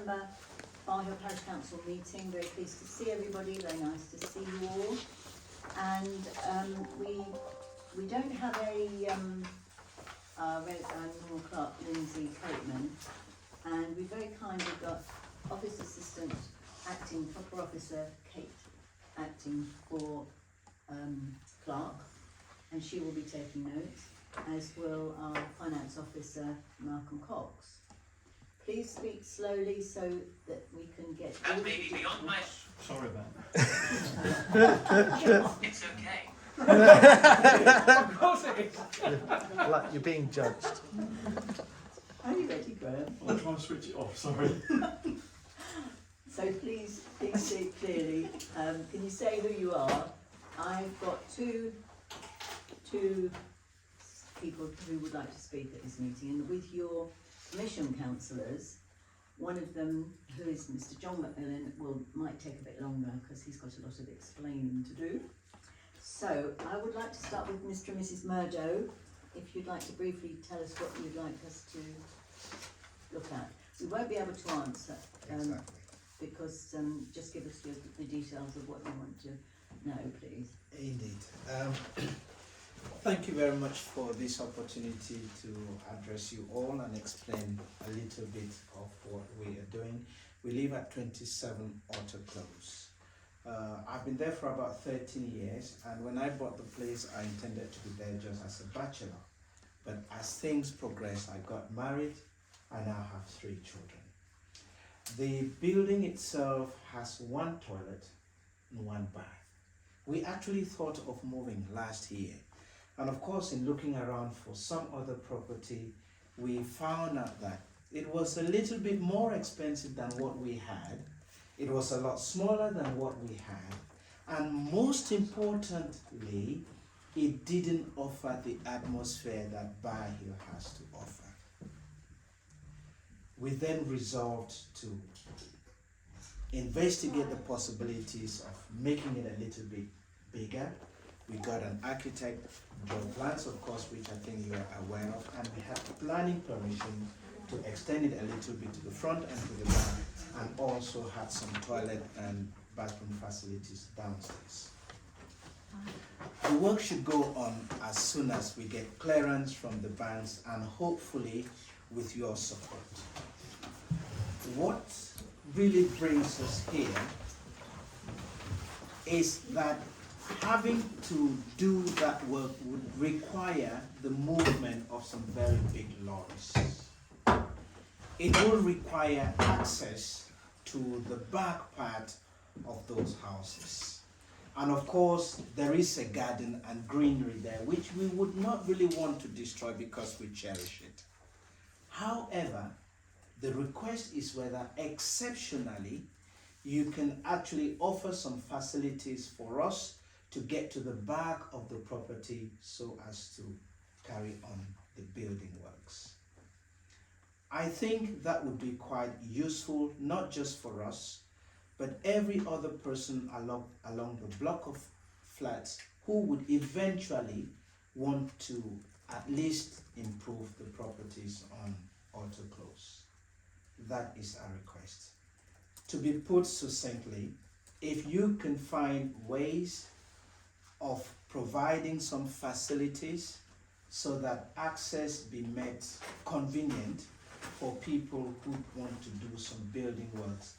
December Bar Hill Parish Council meeting. Very pleased to see everybody, very nice to see you all. And we don't have our normal clerk, Lindsay Coatman, and we very kindly got Office Assistant Acting Proper Officer Kate acting for clerk, and she will be taking notes, as will our Finance Officer Malcolm Cox. Please speak slowly so that we can get... That may be beyond my... Sorry about that. It's okay. Of course it is. Like you're being judged. Are you ready, Graham? I'll try and switch it off, sorry. So please speak clearly. Can you say who you are? I've got two people who would like to speak at this meeting, and with your commission councillors, one of them, who is Mr. John Macmillan, might take a bit longer because he's got a lot of explaining to do. So I would like to start with Mr. and Mrs. Murdo. If you'd like to briefly tell us what you'd like us to look at. We won't be able to answer. Exactly. Because just give us the details of what you want to know, please. Indeed. Thank you very much for this opportunity to address you all and explain a little bit of what we are doing. We live at 27 Otter Close. I've been there for about 13 years, and when I bought the place, I intended to be there just as a bachelor. But as things progressed, I got married. I now have 3 children. The building itself has 1 toilet and 1 bath. We actually thought of moving last year. And of course, in looking around for some other property, we found out that it was a little bit more expensive than what we had. It was a lot smaller than what we had. And most importantly, it didn't offer the atmosphere that Bar Hill has to offer. We then resolved to investigate the possibilities of making it a little bit bigger. We got an architect, draw plans, of course, which I think you are aware of, and we had planning permission to extend it a little bit to the front and to the back, and also had some toilet and bathroom facilities downstairs. The work should go on as soon as we get clearance from the banks, and hopefully with your support. What really brings us here is that having to do that work would require the movement of some very big lorries. It will require access to the back part of those houses. And of course, there is a garden and greenery there, which we would not really want to destroy because we cherish it. However, the request is whether exceptionally you can actually offer some facilities for us to get to the back of the property so as to carry on the building works. I think that would be quite useful, not just for us, but every other person along the block of flats who would eventually want to at least improve the properties on Otter Close. That is our request. To be put succinctly, if you can find ways of providing some facilities so that access be made convenient for people who want to do some building works,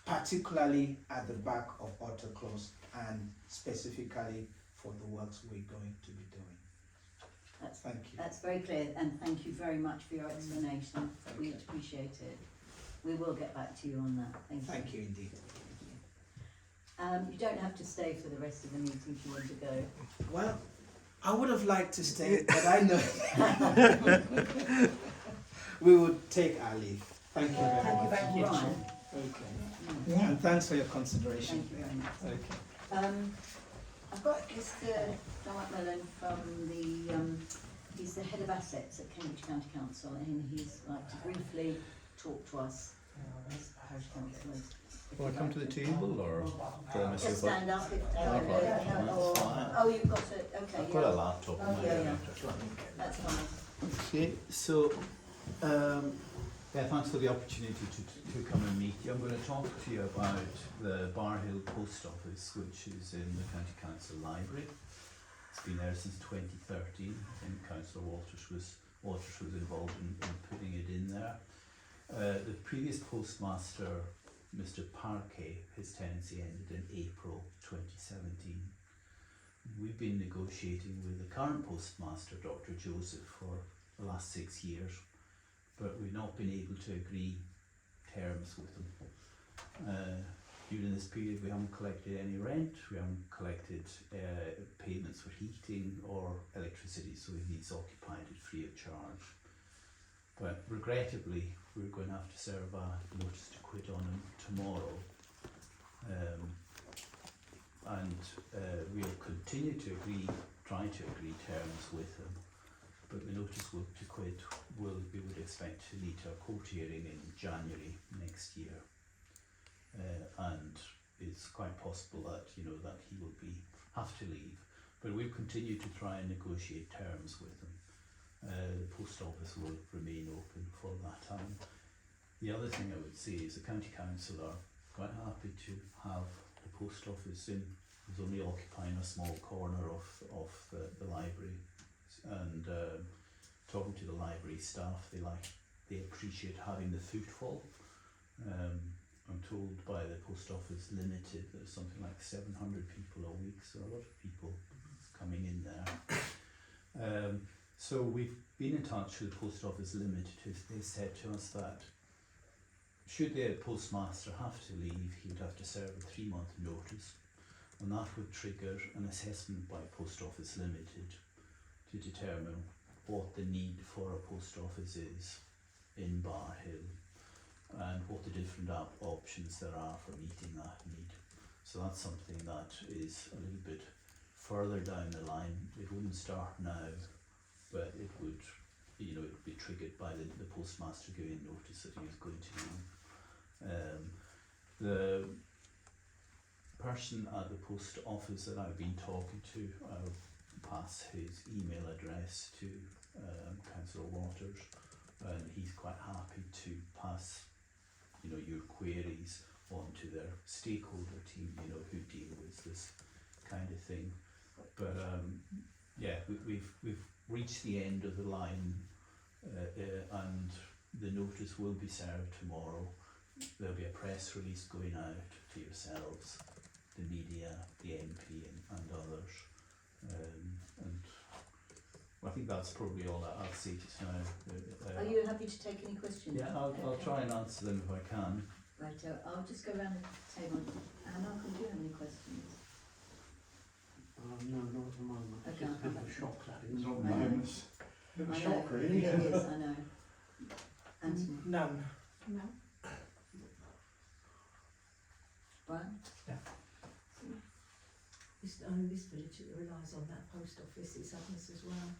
particularly at the back of Otter Close and specifically for the works we're going to be doing. Thank you. That's very clear, and thank you very much for your explanation. We appreciate it. We will get back to you on that. Thank you. Thank you indeed. You don't have to stay for the rest of the meeting if you want to go. Well, I would have liked to stay, but I know we would take our leave. Thank you very much. Thank you. Right. Okay. And thanks for your consideration. Thank you very much. Okay. I've got Mr. John Macmillan from he's the head of assets at Cambridge County Council, and he's like to briefly talk to us as parish councillors. Will I come to the table or do I miss Just your stand up if That's fine. oh, you've got it, okay. I've got a laptop. Oh, yeah. That's fine. Okay, so Yeah, thanks for the opportunity to come and meet you. I'm going to talk to you about the Bar Hill Post Office, which is in the County Council Library. It's been there since 2013. I think Councillor Walters was involved in putting it in there. The previous postmaster, Mr. Parquet, his tenancy ended in April 2017. We've been negotiating with the current postmaster, Dr. Joseph, for the last 6 years, but we've not been able to agree terms with him. During this period we haven't collected any rent, we haven't collected payments for heating or electricity, so he's occupied it free of charge. But regrettably we're going to have to serve a notice to quit on him tomorrow. We'll continue to try to agree terms with him, but the notice to quit we would expect to lead to a court hearing in January next year, and it's quite possible that that he will have to leave. But we'll continue to try and negotiate terms with him. The post office will remain open for that time. The other thing I would say is the county council are quite happy to have the post office in. It's only occupying a small corner of the library, and talking to the library staff, they appreciate having the footfall. I'm told by the Post Office Limited there's something like 700 people a week, so a lot of people coming in there. So we've been in touch with the Post Office Limited. They said to us that should the postmaster have to leave, he would have to serve a 3-month notice, and that would trigger an assessment by Post Office Limited to determine what the need for a post office is in Bar Hill and what the different options there are for meeting that need. So that's something that is a little bit further down the line. It wouldn't start now, but it would, it would be triggered by the postmaster giving notice that he was going to leave. The person at the post office that I've been talking to, I'll pass his email address to Councillor Waters, and he's quite happy to pass your queries on to their stakeholder team, who deal with this kind of thing. But we've reached the end of the line, and the notice will be served tomorrow. There'll be a press release going out to yourselves, the media, the MP and others, and I think that's probably all that I'll say just now. Are you happy to take any questions? Yeah, I'll try and answer them if I can. Right, I'll just go around the table. Malcolm, do you have any questions? No, not at the moment. It's Okay. just a bit of a shock, that is. Not I know. moments. Bit of a I shock, know, really. it is, I know. Anthony? None. No. Brian? This village relies on that post office, it's others as well,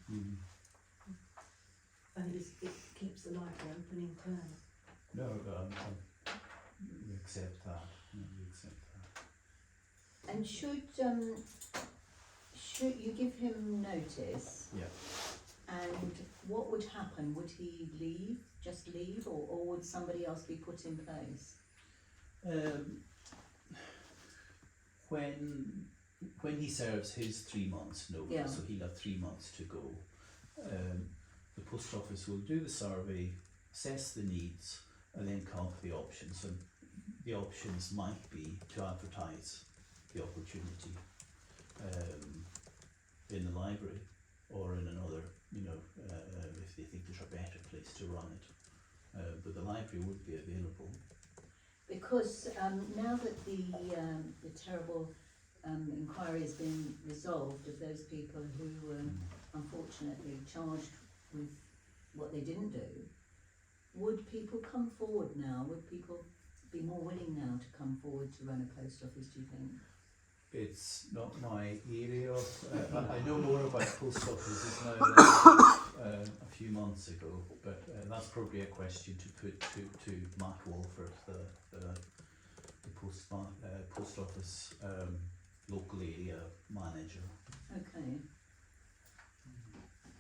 and it keeps the library open in turn. No, we accept that. We accept that. And should you give him notice? Yeah. And what would happen? Would he just leave, or would somebody else be put in place? When he serves his 3 months notice, Yeah. so he'll have 3 months to go, the post office will do the survey, assess the needs, and then come up with the options. And the options might be to advertise the opportunity in the library or in another, if they think there's a better place to run it. But the library would be available. Because now that the terrible inquiry has been resolved of those people who were unfortunately charged with what they didn't do, would people come forward now? Would people be more willing now to come forward to run a post office, do you think? It's not my area of, I know more about post offices now than I did a few months ago, but that's probably a question to put to Matt Walford, the post office local area manager. Okay.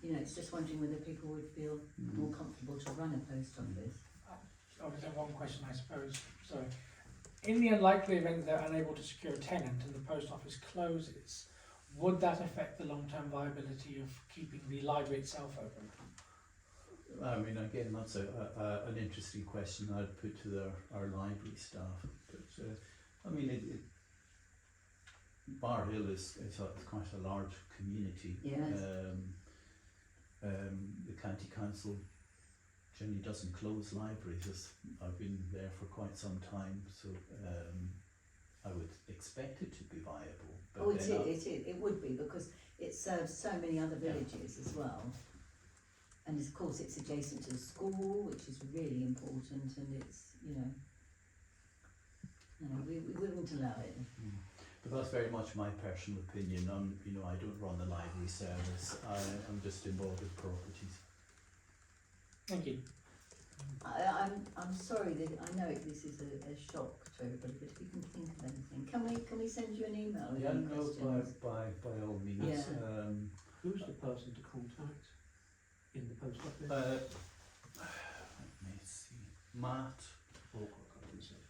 It's just wondering whether people would feel more comfortable to run a post office. one question, I suppose. So, in the unlikely event they're unable to secure a tenant and the post office closes, would that affect the long-term viability of keeping the library itself open? I mean, again, that's an interesting question I'd put to our library staff. But I mean, Bar Hill is quite a large community. Yes. The county council generally doesn't close libraries. I've been there for quite some time, so I would expect it to be viable. But Oh, it would be, because it serves so many other villages as well. And of course it's adjacent to the school, which is really important, and it's, we wouldn't allow it. But that's very much my personal opinion. I don't run the library service. I'm just involved with properties. Thank you. I'm sorry that I know this is a shock to everybody, but if you can think of anything, can we send you an email with any questions? by all means. Yeah. Who's the person to contact in the post office? Let me see. Matt.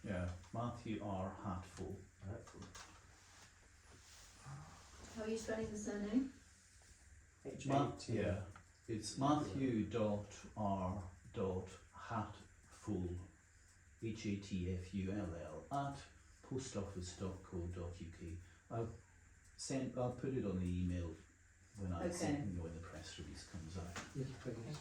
Yeah, Matthew R. Hatfull. How are you spelling the surname? Yeah, it's Matthew R. Hatfull, HATFULL at postoffice.co.uk. I'll put it on the email when I send, when the press release comes out. Yes, please.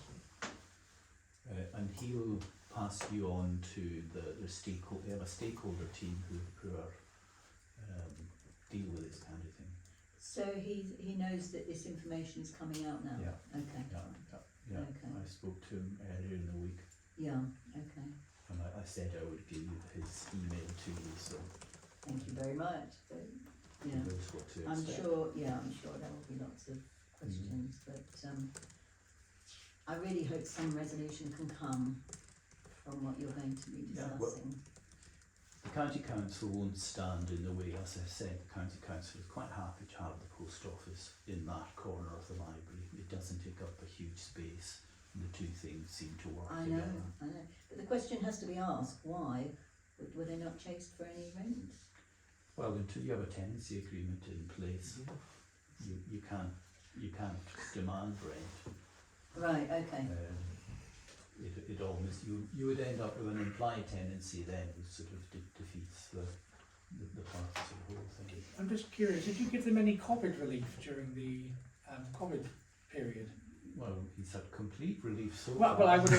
And he'll pass you on to the stakeholder. They have a stakeholder team who are deal with this kind of thing. So he knows that this information is coming out now? Yeah. Okay. Yeah. Okay. I spoke to him earlier in the week, Yeah, okay. and I said I would give you his email to you, so Thank you very much. But, he yeah, knows what to I'm expect. sure there will be lots of questions, but I really hope some resolution can come from what you're going to be Yeah, well, discussing. The County Council won't stand in the way. As I said, the County Council is quite happy to have the post office in that corner of the library. It doesn't take up a huge space, and the two things seem to work I together. know. But the question has to be asked, why were they not chased for any rent? Well, until you have a tenancy agreement in place, you can't demand rent. Right, okay. It almost, you would end up with an implied tenancy then, which sort of defeats the purpose of the whole thing. I'm just curious, did you give them any COVID relief during the COVID period? Well, he's had complete relief so Well, far. I was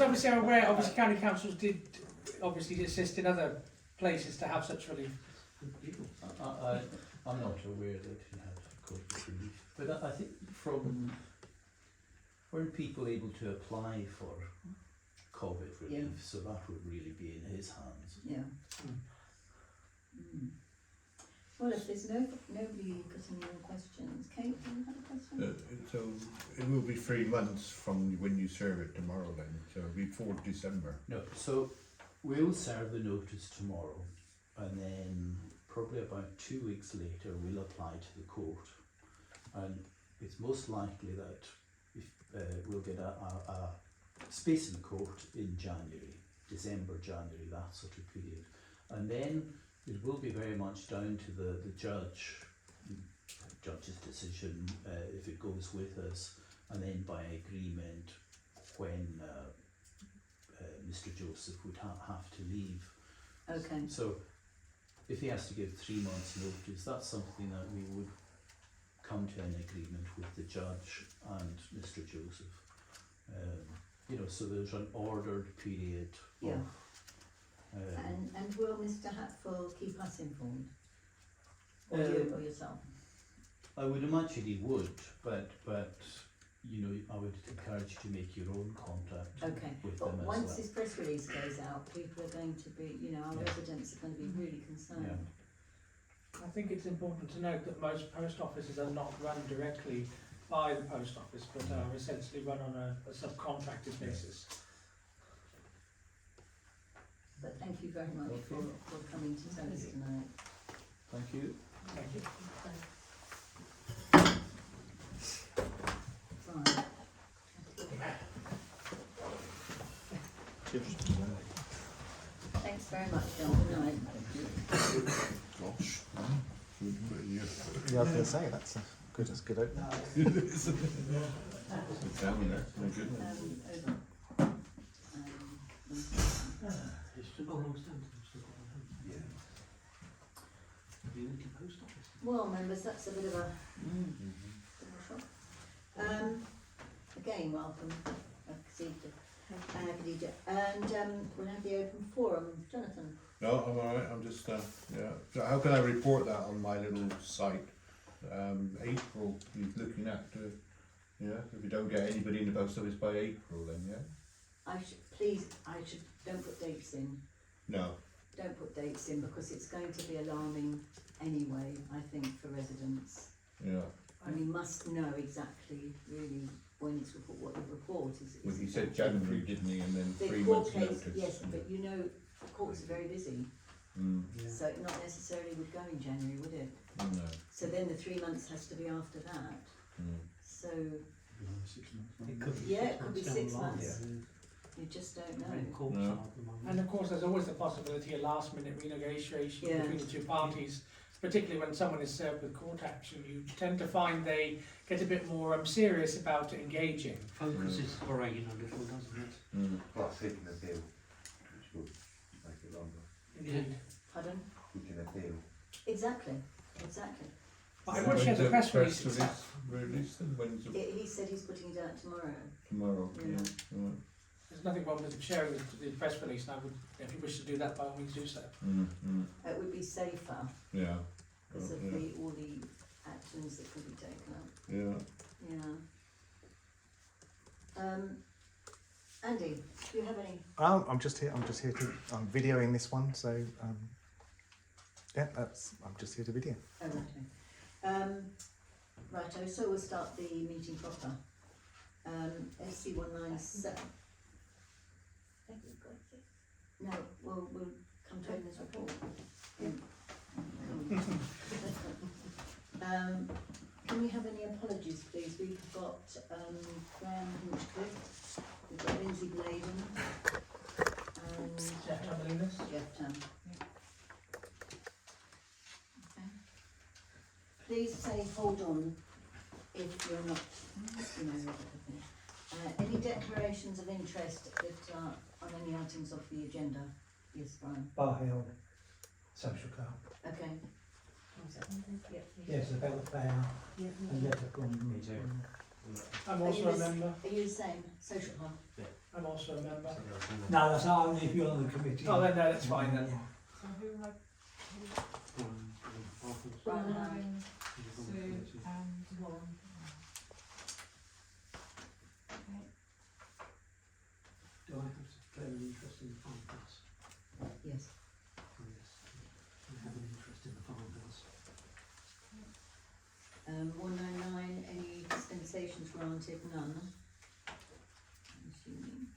obviously aware, obviously county councils did obviously assist in other places to have such relief. I'm not aware that he had COVID relief, but I think weren't people able to apply for COVID relief, Yeah. so that would really be in his hands. Yeah. Well, if there's nobody got any more questions, Kate, do you have a question? So it will be 3 months from when you serve it tomorrow then, so before December. No, so we'll serve the notice tomorrow, and then probably about 2 weeks later we'll apply to the court, and it's most likely that if we'll get a space in the court in January, December, January, that sort of period, and then it will be very much down to the judge's decision if it goes with us, and then by agreement when Mr. Joseph would have to leave. Okay. So if he has to give 3 months notice, that's something that we would come to an agreement with the judge and Mr. Joseph. So there's an ordered period Yeah. of And will Mr. Hatfull keep us informed? Or you or yourself? I would imagine he would, but I would encourage you to make your own contact Okay. with But them as once well. this press release goes out, people are going to be, our Yeah. residents are going to be really concerned. I think it's important to note that most post offices are not run directly by the post office, but are essentially run on a subcontracted basis. But thank you very much Okay. for coming to tell us tonight. Thank you. Thank you. Right. Thanks very much, John. Good night. Gosh. Yeah, I was going to say that's a good opening. Down there, my goodness. It's still got long stands, it's still got one. Yeah. Community post office. Well, members, that's a bit of a shock. Again, welcome, Khadija. And we'll have the open forum. Jonathan. No, I'm alright, I'm just, yeah. So how can I report that on my little site? April, he's looking at, yeah, if we don't get anybody in the post office by April then, yeah? Don't put dates in. No, Don't put dates in because it's going to be alarming anyway, I think, for residents. yeah. And we must know exactly, really, when it's what the report is. Well, he said January, didn't he, and then The 3 court months case, notice. yes, but you know, courts are very busy, Mm, so it not necessarily would go in January, would it? no, So then the 3 months has to be after that, so Another 6 months. It could be Yeah, it 6 could be months 6 down the line. months. you just don't We're in know. courts No. at the moment. And of course, there's always the possibility of last minute renegotiation Yeah. between the two parties, particularly when someone is served with court action. You tend to find they get a bit more serious about engaging. Focus is greying a little, doesn't it? Plus seeking a deal, which will make it longer. Indeed. Pardon? Seeking a deal. Exactly. But I would share the press release. Release then, when's it? He said he's putting it out tomorrow. Tomorrow, Yeah. yeah, right. There's nothing wrong with sharing the press release, and I would, if you wish to do that, by all means do so. It would be safer Yeah, because of yeah, all the actions that could be taken up. yeah. Yeah. Andy, do you have any? I'm just here to, I'm videoing this one, so, yeah, I'm just here to video. Oh, righto. Righto, so we'll start the meeting proper. SC 197. No, we'll come to this report. Can we have any apologies, please? We've got Graham Hinchcliffe, we've got Lindsay Bladen, and Jeff Tambolinas? Jeff Tam. Okay. Please say hold on if you're not, you know, any declarations of interest that are on any items of the agenda? Yes, Brian. Bar Hill Social Club. Okay. Yes, about the fair and letter from me too. I'm Are also you a the- member. Are you the same? Social hub? I'm also a member. No, that's only if you're on the committee. Oh, then no, that's fine then. Brian, Do I have to claim an interest in the farmhouse? yes. Yes. I have an interest in the farmhouse. 199, any dispensations granted? None. I'm assuming.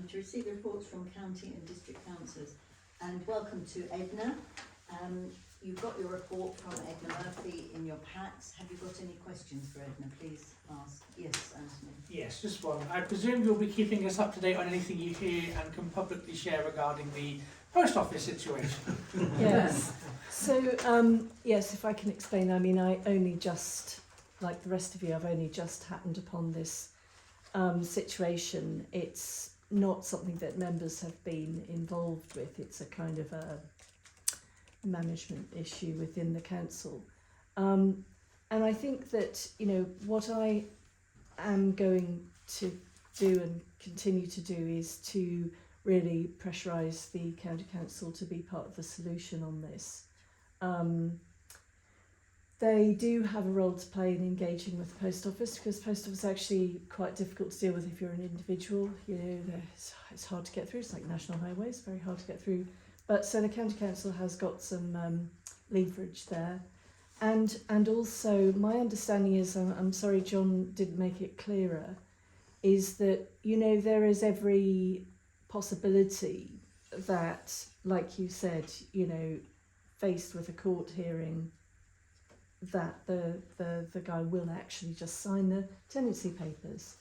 To receive reports from county and district councillors. And welcome to Edna. You've got your report from Edna Murphy in your packs. Have you got any questions for Edna? Please ask. Yes, Anthony. Yes, just one. I presume you'll be keeping us up to date on anything you hear and can publicly share regarding the post office situation. Yes. So, yes, if I can explain, I mean, I only just, like the rest of you, I've only just happened upon this situation. It's not something that members have been involved with. It's a kind of a management issue within the council. And I think that, you know, what I am going to do and continue to do is to really pressurise the county council to be part of the solution on this. They do have a role to play in engaging with the post office, because the post office is actually quite difficult to deal with if you're an individual. You know, it's hard to get through. It's like national highways, very hard to get through. But so the county council has got some leverage there. And also my understanding is, I'm sorry John didn't make it clearer, is that, you know, there is every possibility that, like you said, you know, faced with a court hearing, that the guy will actually just sign the tenancy papers.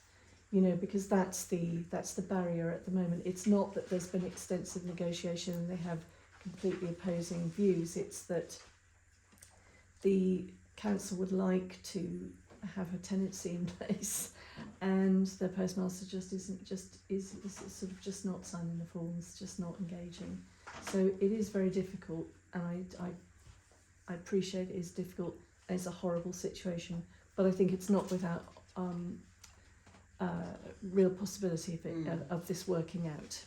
you know, because that's the barrier at the moment. It's not that there's been extensive negotiation and they have completely opposing views. It's that the council would like to have a tenancy in place, and the postmaster is sort of just not signing the forms, just not engaging. So it is very difficult, and I appreciate it is difficult. It's a horrible situation, but I think it's not without real possibility of, of this working out.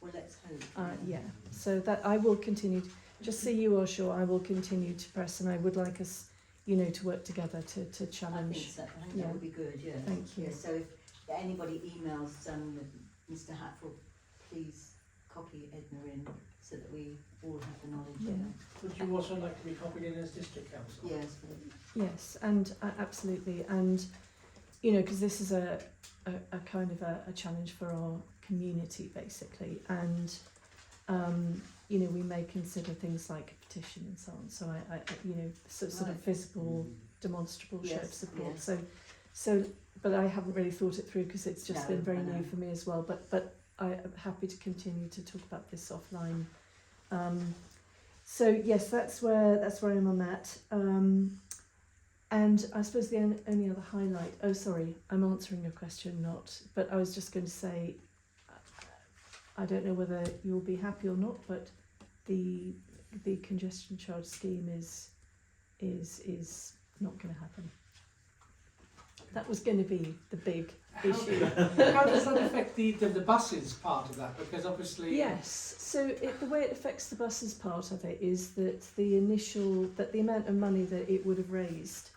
Well, let's hope. Yeah, so that I will continue, just so you are sure, I will continue to press, and I would like us, you know, to work together to challenge. I think so. I think Yeah. that would be good, yeah. Thank you. Yeah, so if anybody emails Mr. Hatfield, please copy Edna in so that we all have the knowledge. Yeah. Would you also like to be copied in as district council? Yes, please. Yes, and absolutely, and you know, because this is a kind of a challenge for our community basically, and you know, we may consider things like a petition and so on. So I you know, sort of Right. visible, demonstrable show of Yes, support. yes. So, but I haven't really thought it through because it's just No, been very I know. new for me as well. But I am happy to continue to talk about this offline. So yes, that's where I'm on that. And I suppose the only other highlight. Oh, sorry, I'm answering your question, not. But I was just going to say, I don't know whether you'll be happy or not, but the congestion charge scheme is not going to happen. That was going to be the big issue. How does that affect the buses part of that? Because obviously... Yes, so the way it affects the buses part of it is that the amount of money that it would have raised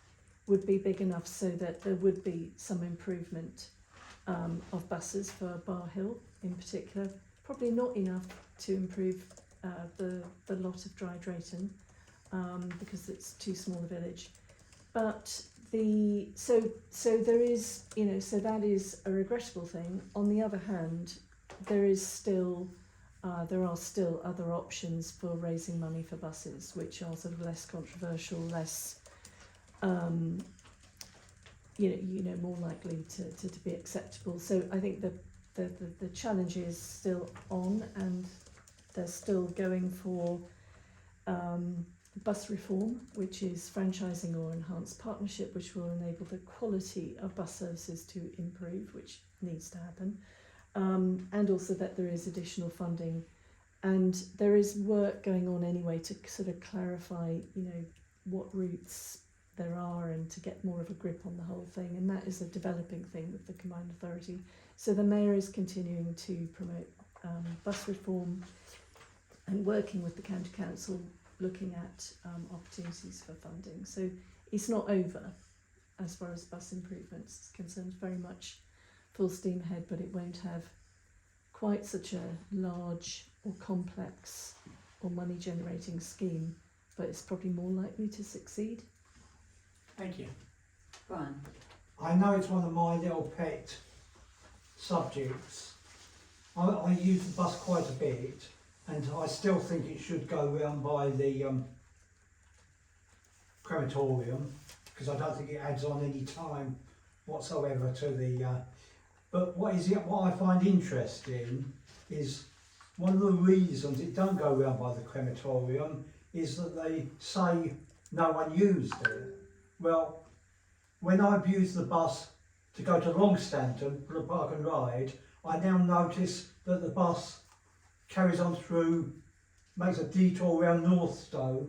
would be big enough so that there would be some improvement of buses for Bar Hill in particular. Probably not enough to improve the lot of Dry Drayton because it's too small a village. But so there is, you know, so that is a regrettable thing. On the other hand, there are still other options for raising money for buses, which are sort of less controversial, less you know, more likely to be acceptable. So I think the challenge is still on, and they're still going for bus reform, which is franchising or enhanced partnership, which will enable the quality of bus services to improve, which needs to happen, and also that there is additional funding, and there is work going on anyway to sort of clarify, you know, what routes there are and to get more of a grip on the whole thing, and that is a developing thing with the combined authority. So the mayor is continuing to promote bus reform and working with the county council, looking at opportunities for funding. So it's not over as far as bus improvements is concerned, very much full steam ahead, but it won't have quite such a large or complex or money generating scheme, but it's probably more likely to succeed. Thank you. Brian. I know it's one of my little pet subjects. I use the bus quite a bit, and I still think it should go round by the crematorium, because I don't think it adds on any time whatsoever to the. But what I find interesting is one of the reasons it don't go round by the crematorium is that they say no one used it. Well, when I've used the bus to go to Longstanton for the park and ride, I now notice that the bus carries on through, makes a detour around Northstowe,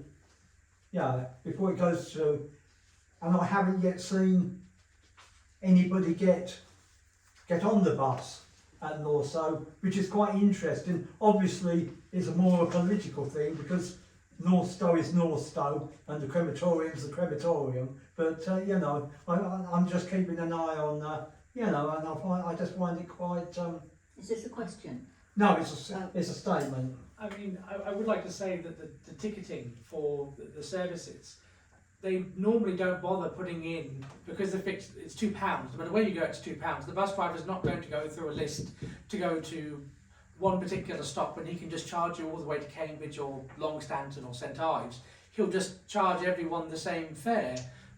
before it goes through, and I haven't yet seen anybody get on the bus at Northstowe, which is quite interesting. Obviously, it's more a political thing because Northstowe is Northstowe and the crematorium is the crematorium. But you know, I'm just keeping an eye on, you know, and I just find it quite. Is this a question? No, it's a statement. I mean, I would like to say that the ticketing for the services, they normally don't bother putting in, because if it's £2, no matter where you go it's £2. The bus driver is not going to go through a list to go to one particular stop when he can just charge you all the way to Cambridge or Longstanton or St Ives. He'll just charge everyone the same fare.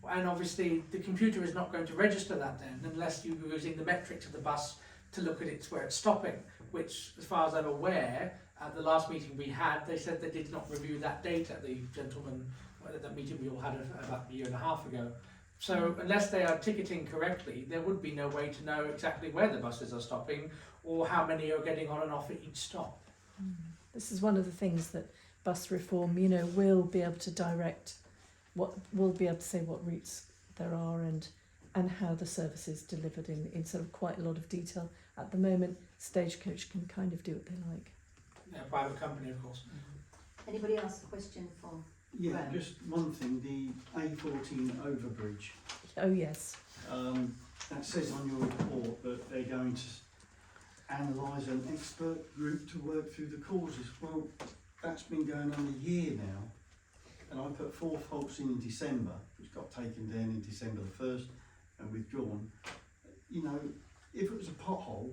And obviously the computer is not going to register that then unless you're using the metrics of the bus to look at where it's stopping, which as far as I'm aware, at the last meeting we had, they said they did not review that data, the gentleman at that meeting we all had about a year and a half ago. So unless they are ticketing correctly, there would be no way to know exactly where the buses are stopping or how many are getting on and off at each stop. This is one of the things that bus reform, you know, will be able to direct we'll be able to say what routes there are and how the service is delivered in sort of quite a lot of detail. At the moment, Stagecoach can kind of do what they like. Yeah, private company, of course. Anybody else a question for? Yeah, Graham? just one thing, the A14 overbridge, Oh yes. that says on your report that they're going to analyse an expert group to work through the causes. Well, that's been going on a year now, and I put 4 faults in December, which got taken down in December the 1st and withdrawn. You know, if it was a pothole,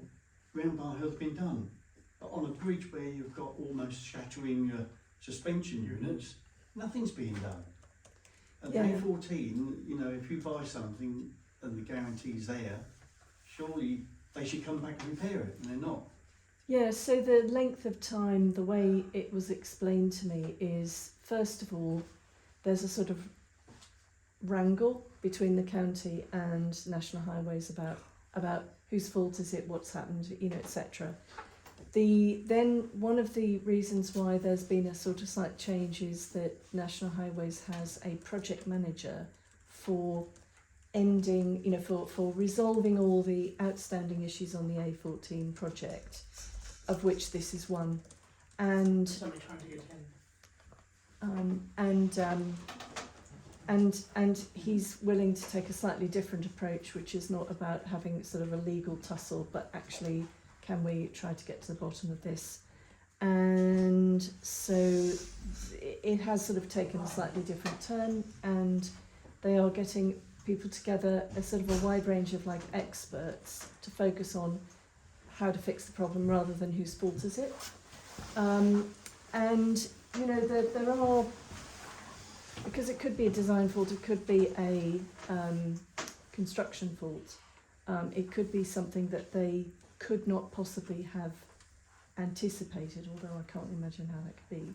round Bar Hill's been done. But on a bridge where you've got almost shattering your suspension units, nothing's being done. And Yeah. A14, you know, if you buy something and the guarantee's there, surely they should come back and repair it, and they're not. Yeah, so the length of time, the way it was explained to me is, first of all, there's a sort of wrangle between the county and National Highways about whose fault is it, what's happened, you know, etc. Then one of the reasons why there's been a sort of slight change is that National Highways has a project manager for ending, you know, for resolving all the outstanding issues on the A14 project, of which this is one, and Somebody trying to get in. and he's willing to take a slightly different approach, which is not about having sort of a legal tussle, but actually, can we try to get to the bottom of this? And so it has sort of taken a slightly different turn, and they are getting people together, a sort of a wide range of like experts to focus on how to fix the problem rather than whose fault is it. And you know, there are, because it could be a design fault, it could be a construction fault, it could be something that they could not possibly have anticipated, although I can't imagine how that could be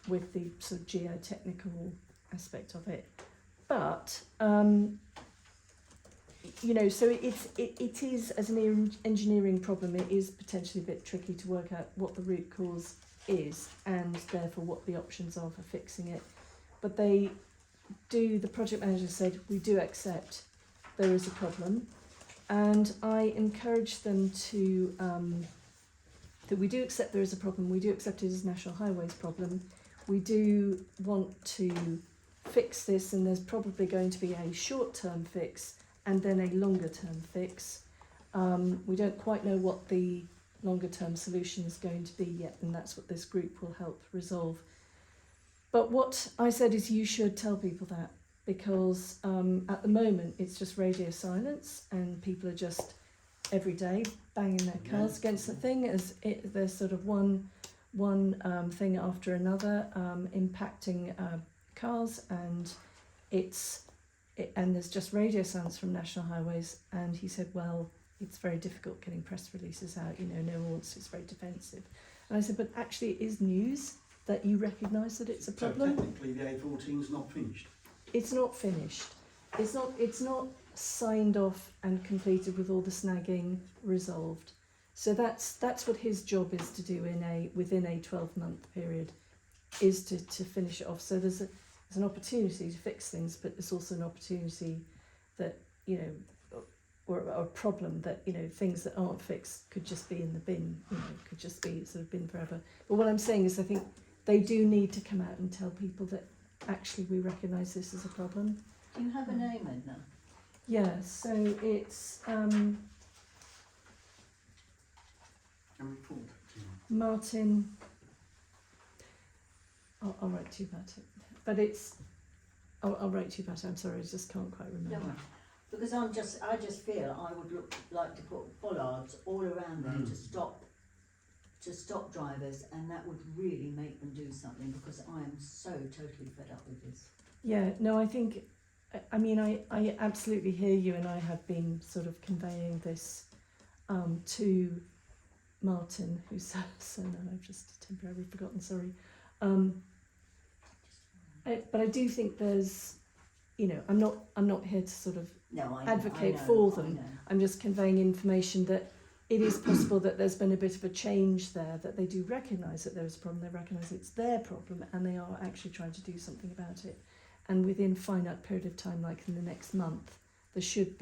with the sort of geotechnical aspect of it. But you know, so it is, as an engineering problem, it is potentially a bit tricky to work out what the root cause is and therefore what the options are for fixing it. But the project manager said, we do accept there is a problem, and I encourage them to, that we do accept there is a problem, we do accept it as National Highways problem, we do want to fix this, and there's probably going to be a short-term fix and then a longer-term fix. We don't quite know what the longer-term solution is going to be yet, and that's what this group will help resolve. But what I said is you should tell people that, because at the moment it's just radio silence, and people are just every day banging their cars against the thing, as there's sort of one thing after another impacting cars, and and there's just radio silence from National Highways. And he said, well, it's very difficult getting press releases out, you know, no one wants to, it's very defensive. And I said, but actually it is news that you recognise that it's a problem. So technically the A14's not finished. It's not finished. It's not signed off and completed with all the snagging resolved. So that's what his job is to do within a 12-month period, is to finish it off. So there's an opportunity to fix things, but there's also an opportunity that, you know, or a problem that, you know, things that aren't fixed could just be in the bin, you know, could just be sort of bin forever. But what I'm saying is I think they do need to come out and tell people that actually we recognise this as a problem. Do you have a name, Edna? Yeah, so it's Can we forward that to you? Martin. I'll write to you about it. But it's, I'll write to you about it. I'm sorry, I just can't quite remember. No, because I just feel I would like to put bollards all around there to stop drivers, and that would really make them do something, because I am so totally fed up with this. Yeah, no, I think I mean, I absolutely hear you, and I have been sort of conveying this to Martin, whose surname I've just temporarily forgotten, sorry. But I do think there's, you know, I'm not here to sort of No, I advocate know, for I them. know. I'm just conveying information that it is possible that there's been a bit of a change there, that they do recognise that there is a problem, they recognise it's their problem, and they are actually trying to do something about it. And within a finite period of time, like in the next month, they should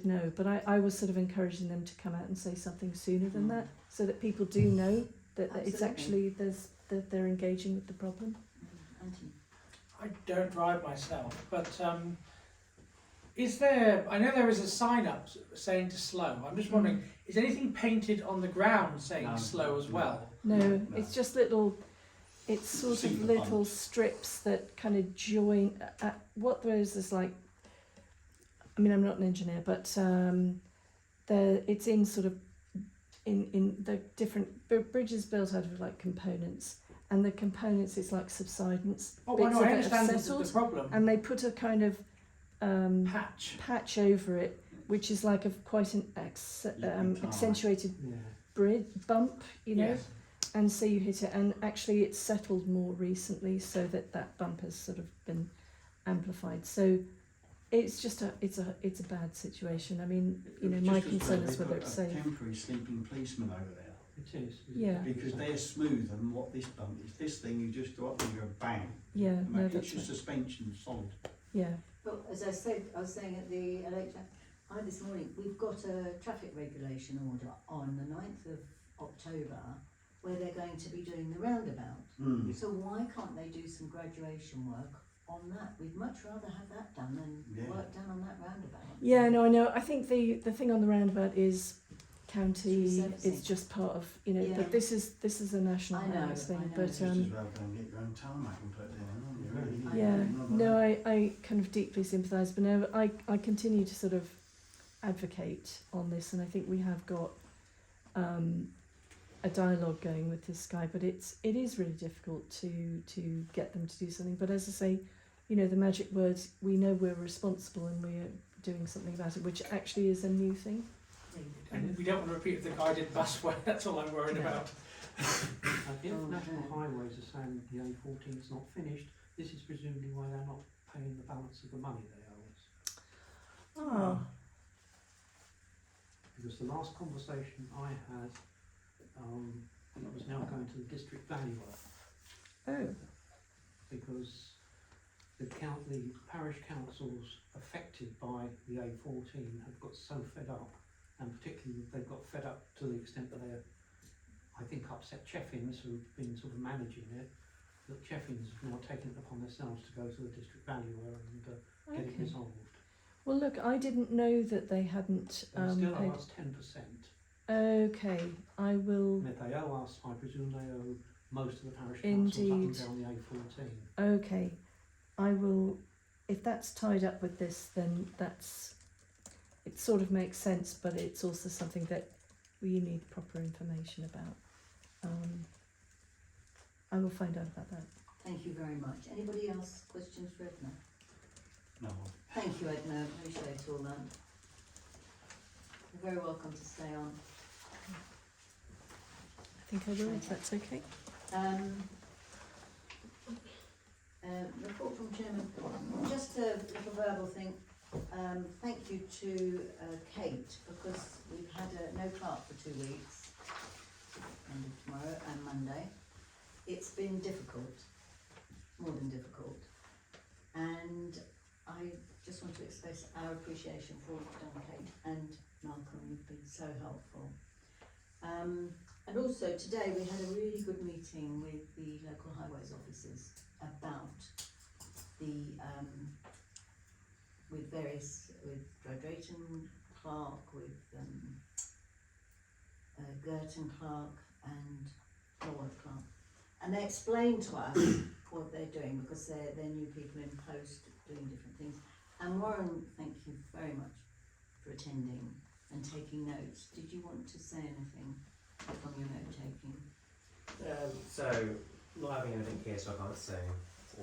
know. But I was sort of encouraging them to come out and say something sooner than that, so that people do know that it's actually, that they're engaging with the problem. Anthony? I don't drive myself, but is there, I know there is a sign up saying to slow. I'm just wondering, is anything painted on the ground saying No, slow as no. well? No, it's just little, it's sort of Single little bumps. strips that kind of join, what there is like, I mean, I'm not an engineer, but it's in sort of, in the different bridges built out of like components, and the components, it's like subsidence, Oh, bits no, of I it understand have the settled, problem. and they put a kind of Patch. over it, which is like a quite an accentuated bump, you know. Yes. And so you hit it, and actually it's settled more recently, so that bump has sort of been amplified. So it's just it's a bad situation. I mean, you know, my Just as concern well is they whether put it's a safe. temporary sleeping policeman over there. It is. Yeah. Because they're smoother than what this bump is. This thing, you just go up and you go bang. Yeah, And no, that that's hits your right. suspension solid. Yeah, But as I said, I was saying at the LHI this morning, we've got a traffic regulation order on the 9th of October where they're going to be doing the roundabout. Mm. So why can't they do some graduation work on that? We'd much rather have that done than Yeah. work done on that roundabout. yeah, no, I know. I think the thing on the roundabout is county. It's It's resurfacing. just part of, you know. Yeah. But this is a national I know, highways thing. I know. But Just as well go and get your own tarmac and put it down, aren't you? Really? yeah, Not no, like I kind of deeply sympathise, but no, I continue to sort of advocate on this, and I think we have got a dialogue going with this guy, but it is really difficult to get them to do something. But as I say, you know, the magic words, we know we're responsible and we're doing something about it, which actually is a new thing. And we don't want to repeat the guided busway. That's all I'm worried No. about. If Oh, National okay. Highways are saying the A14 is not finished, this is presumably why they're not paying the balance of the money they owe us. Oh, Because the last conversation I had, it was now going to the district valuer, oh, because the parish councils affected by the A14 have got so fed up, and particularly they've got fed up to the extent that they're, I think, upset Cheffins, who've been sort of managing it, that Cheffins have now taken it upon themselves to go to the district valuer and get it okay. resolved. Well, look, I didn't know that they hadn't They still paid. owe us 10%. Okay, I will. And if they owe us, I presume they owe most of the parish councils up and Indeed. down the A14. Okay, I will. If that's tied up with this, then it sort of makes sense, but it's also something that we need proper information about. I will find out about that. Thank you very much. Anybody else? Questions for Edna? No. Thank you, Edna. Appreciate all that. You're very welcome to stay on. I think I will, if that's okay. Report from Chairman. Just a little verbal thing. Thank you to Kate, because we've had no clerk for 2 weeks, end of tomorrow and Monday. It's been difficult, more than difficult, and I just want to express our appreciation for what you've done, Kate, and Malcolm. You've been so helpful. And also today we had a really good meeting with the local highways officers about the with Drayton Clark, with Girton Clark and Lord Clark, and they explained to us what they're doing, because they're new people in post doing different things. And Warren, thank you very much for attending and taking notes. Did you want to say anything from your note taking? So, not having anything here, so I can't say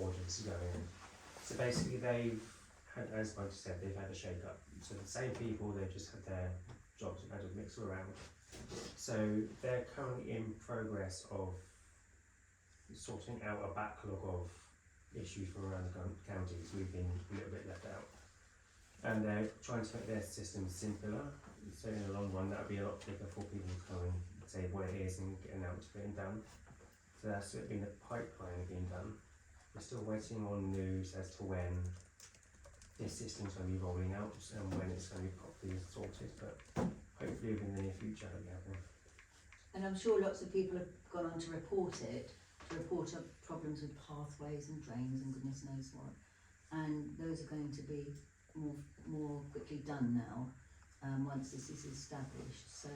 ordinance going in. So basically they've had, as Mike said, they've had a shake up. So the same people, they've just had their jobs and had a mix around. So they're currently in progress of sorting out a backlog of issues from around the counties. We've been a little bit left out. And they're trying to make their system simpler. So in the long run, that would be a lot quicker for people to come and say what it is and get an announcement being done. So that's sort of been the pipeline being done. We're still waiting on news as to when this system's going to be rolling out and when it's going to be properly sorted, but hopefully within the near future it'll be happening. And I'm sure lots of people have gone on to report it, to report up problems with pathways and drains and goodness knows what. And those are going to be more quickly done now, once this is established. So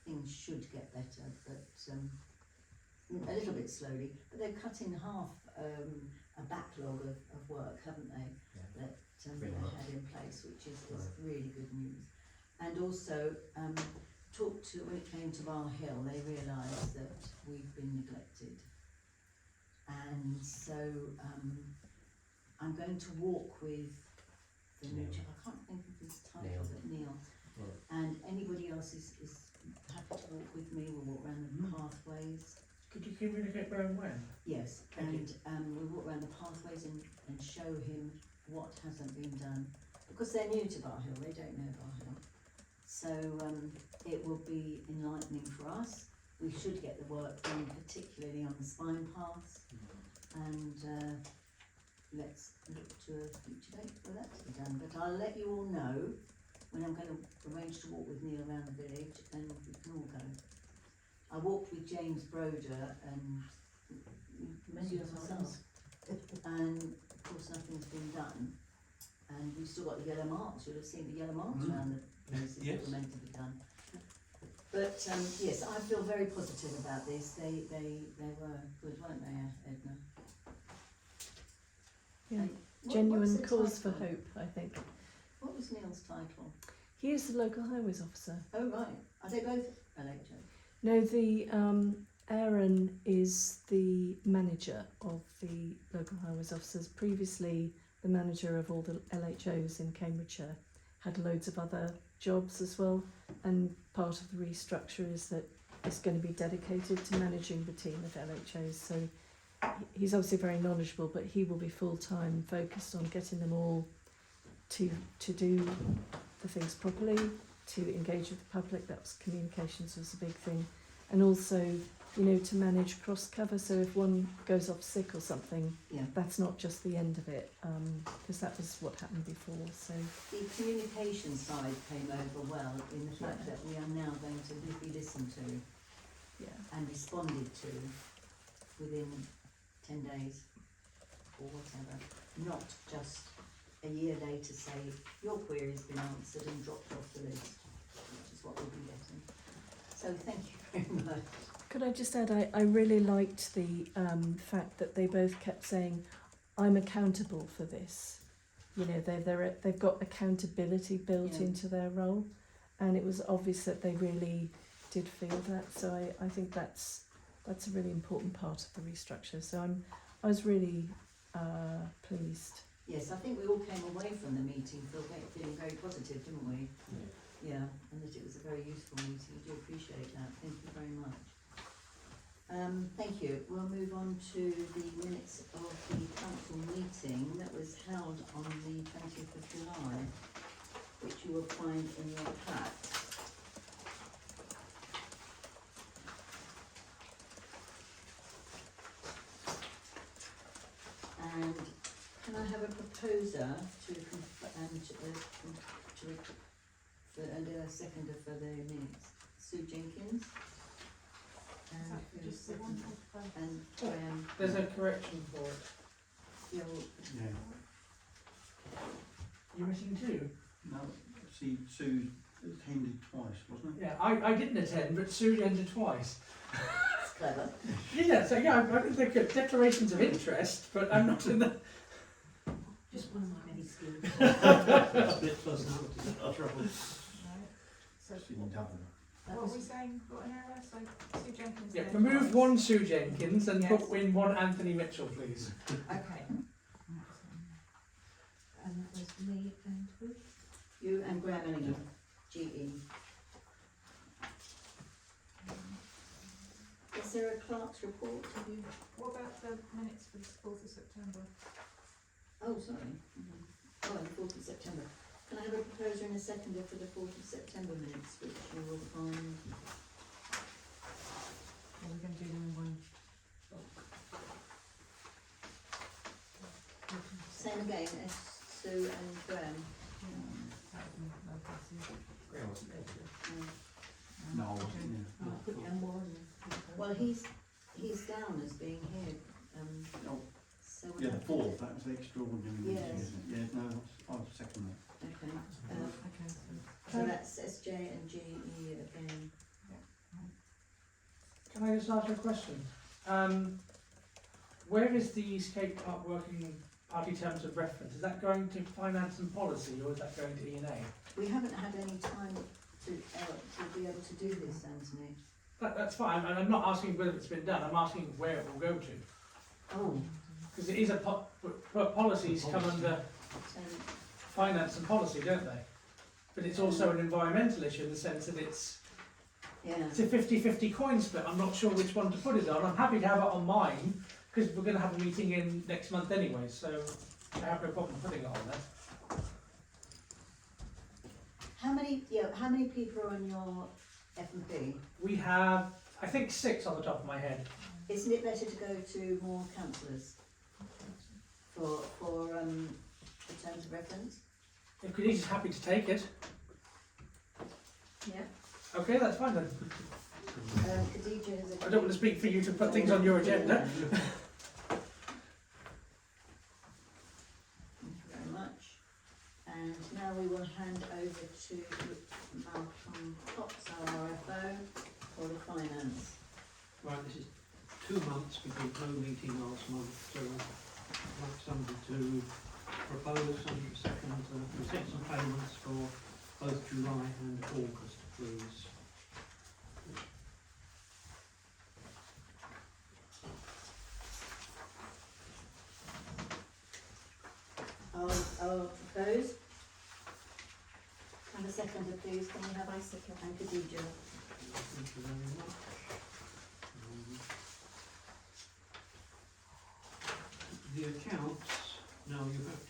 things should get better, but a little bit slowly. But they've cut in half a backlog of work, haven't they? Yeah. That they had in place, which is really good news. And also, when it came to Bar Hill, they realised that we've been neglected. And so I'm going to walk with the new chap, I can't think of his title, but Neil. And anybody else is happy to walk with me. We'll walk around the pathways. Could you communicate where and when? Yes, Thank and we'll walk around the pathways and show him what hasn't been done. Because they're new to Bar Hill, they don't know Bar Hill. So it will be enlightening for us. We should get the work done, particularly on the spine paths. And let's look to a future date for that to be done. But I'll let you all know when I'm going to arrange to walk with Neil around the village, and we can all go. I walked with James Broder and many of ourselves, and of course nothing's been done. And we've still got the yellow marks. You'll have seen the yellow marks around the places that were meant to be done. But yes, I feel very positive about this. They were good, weren't they, Edna? Yeah, What's genuine the cause for title? hope, I think. What was Neil's title? He is the local highways officer. Oh right, are they both LHO? No, the Aaron is the manager of the local highways officers. Previously, the manager of all the LHOs in Cambridgeshire had loads of other jobs as well, and part of the restructure is that it's going to be dedicated to managing the team of LHOs. So he's obviously very knowledgeable, but he will be full-time focused on getting them all to do the things properly, to engage with the public. That was communications was a big thing, and also, you know, to manage cross cover. So if one goes off sick or something, that's not just the end of it, because that was what happened before. So the communication side came over well in the fact that we are now going to be listened to and responded to within 10 days or whatever, not just a year later say your query's been answered and dropped off the list, which is what we'll be getting. So thank you very much. could I just add, I really liked the fact that they both kept saying, I'm accountable for this. You know, they've got accountability built into their role, and it was obvious that they really did feel that. So I think that's a really important part of the restructure. So I was really pleased. Yes, I think we all came away from the meeting feeling very positive, didn't we? Yeah, and that it was a very useful meeting. I do appreciate that. Thank you very much. Thank you. We'll move on to the minutes of the council meeting that was held on the 20th of July, which you will find in your pack. And can I have a proposer and a seconder for the minutes? Sue Jenkins. And Graham. There's a correction for it. Yeah, well, You're missing two? No, see, Sue attended twice, wasn't it? Yeah, I didn't attend, but Sue attended twice. it's clever. Yeah, so yeah, I think they're good declarations of interest, but I'm not in the... Just one of my many skills. She's in Dublin. That What was- are we saying, got an error, so Sue Jenkins. Yeah, there remove twice. one Sue Jenkins and Yes. put in one Anthony Mitchell, please. Okay. And that was me and who? You and Graham Ellingham, GE. Is there a clerk's report? Have you? What about the minutes for the 4th of September? Oh, sorry. Oh, and the 4th of September. Can I have a proposer and a seconder for the 4th of September minutes, which you will find? Or are we going to do them in one? Same again as Sue and Graham. That would be local, Sue. No, Okay. yeah. I'll put down Warren. Well, he's down as being here, Oh, so. yeah, the fourth, that was the extraordinary meeting, Yes. isn't it? Yeah, no, I'll second that. Okay, Okay, so that's SJ and GE again. Can I just ask you a question? Where is the Escape Park Working Party Terms of Reference? Is that going to finance and policy, or is that going to E&A? We haven't had any time to be able to do this, Anthony. That's fine, and I'm not asking whether it's been done, I'm asking where it will go to. Oh, Because it is but policies come under finance and policy, don't they? But it's also an environmental issue in the sense that it's yeah. a 50-50 coin split. I'm not sure which one to put it on. I'm happy to have it on mine, because we're going to have a meeting in next month anyway, so I have no problem putting it on there. How many people are on your F&P? We have, I think, 6 on the top of my head. Isn't it better to go to more councillors for the terms of reference? If Khadijah's happy to take it, Yeah. okay, that's fine then. Khadijah has. I don't want to speak for you to put things on your agenda. Thank you very much. And now we will hand over to Malcolm Cox, our RFO, for the finance. Right, this is 2 months because no meeting last month, so I'd like somebody to propose and second receipts and payments for both July and August, please. I'll propose. And a seconder, please. Can we have I second? And Khadijah. Thank you very much. The accounts, now you have,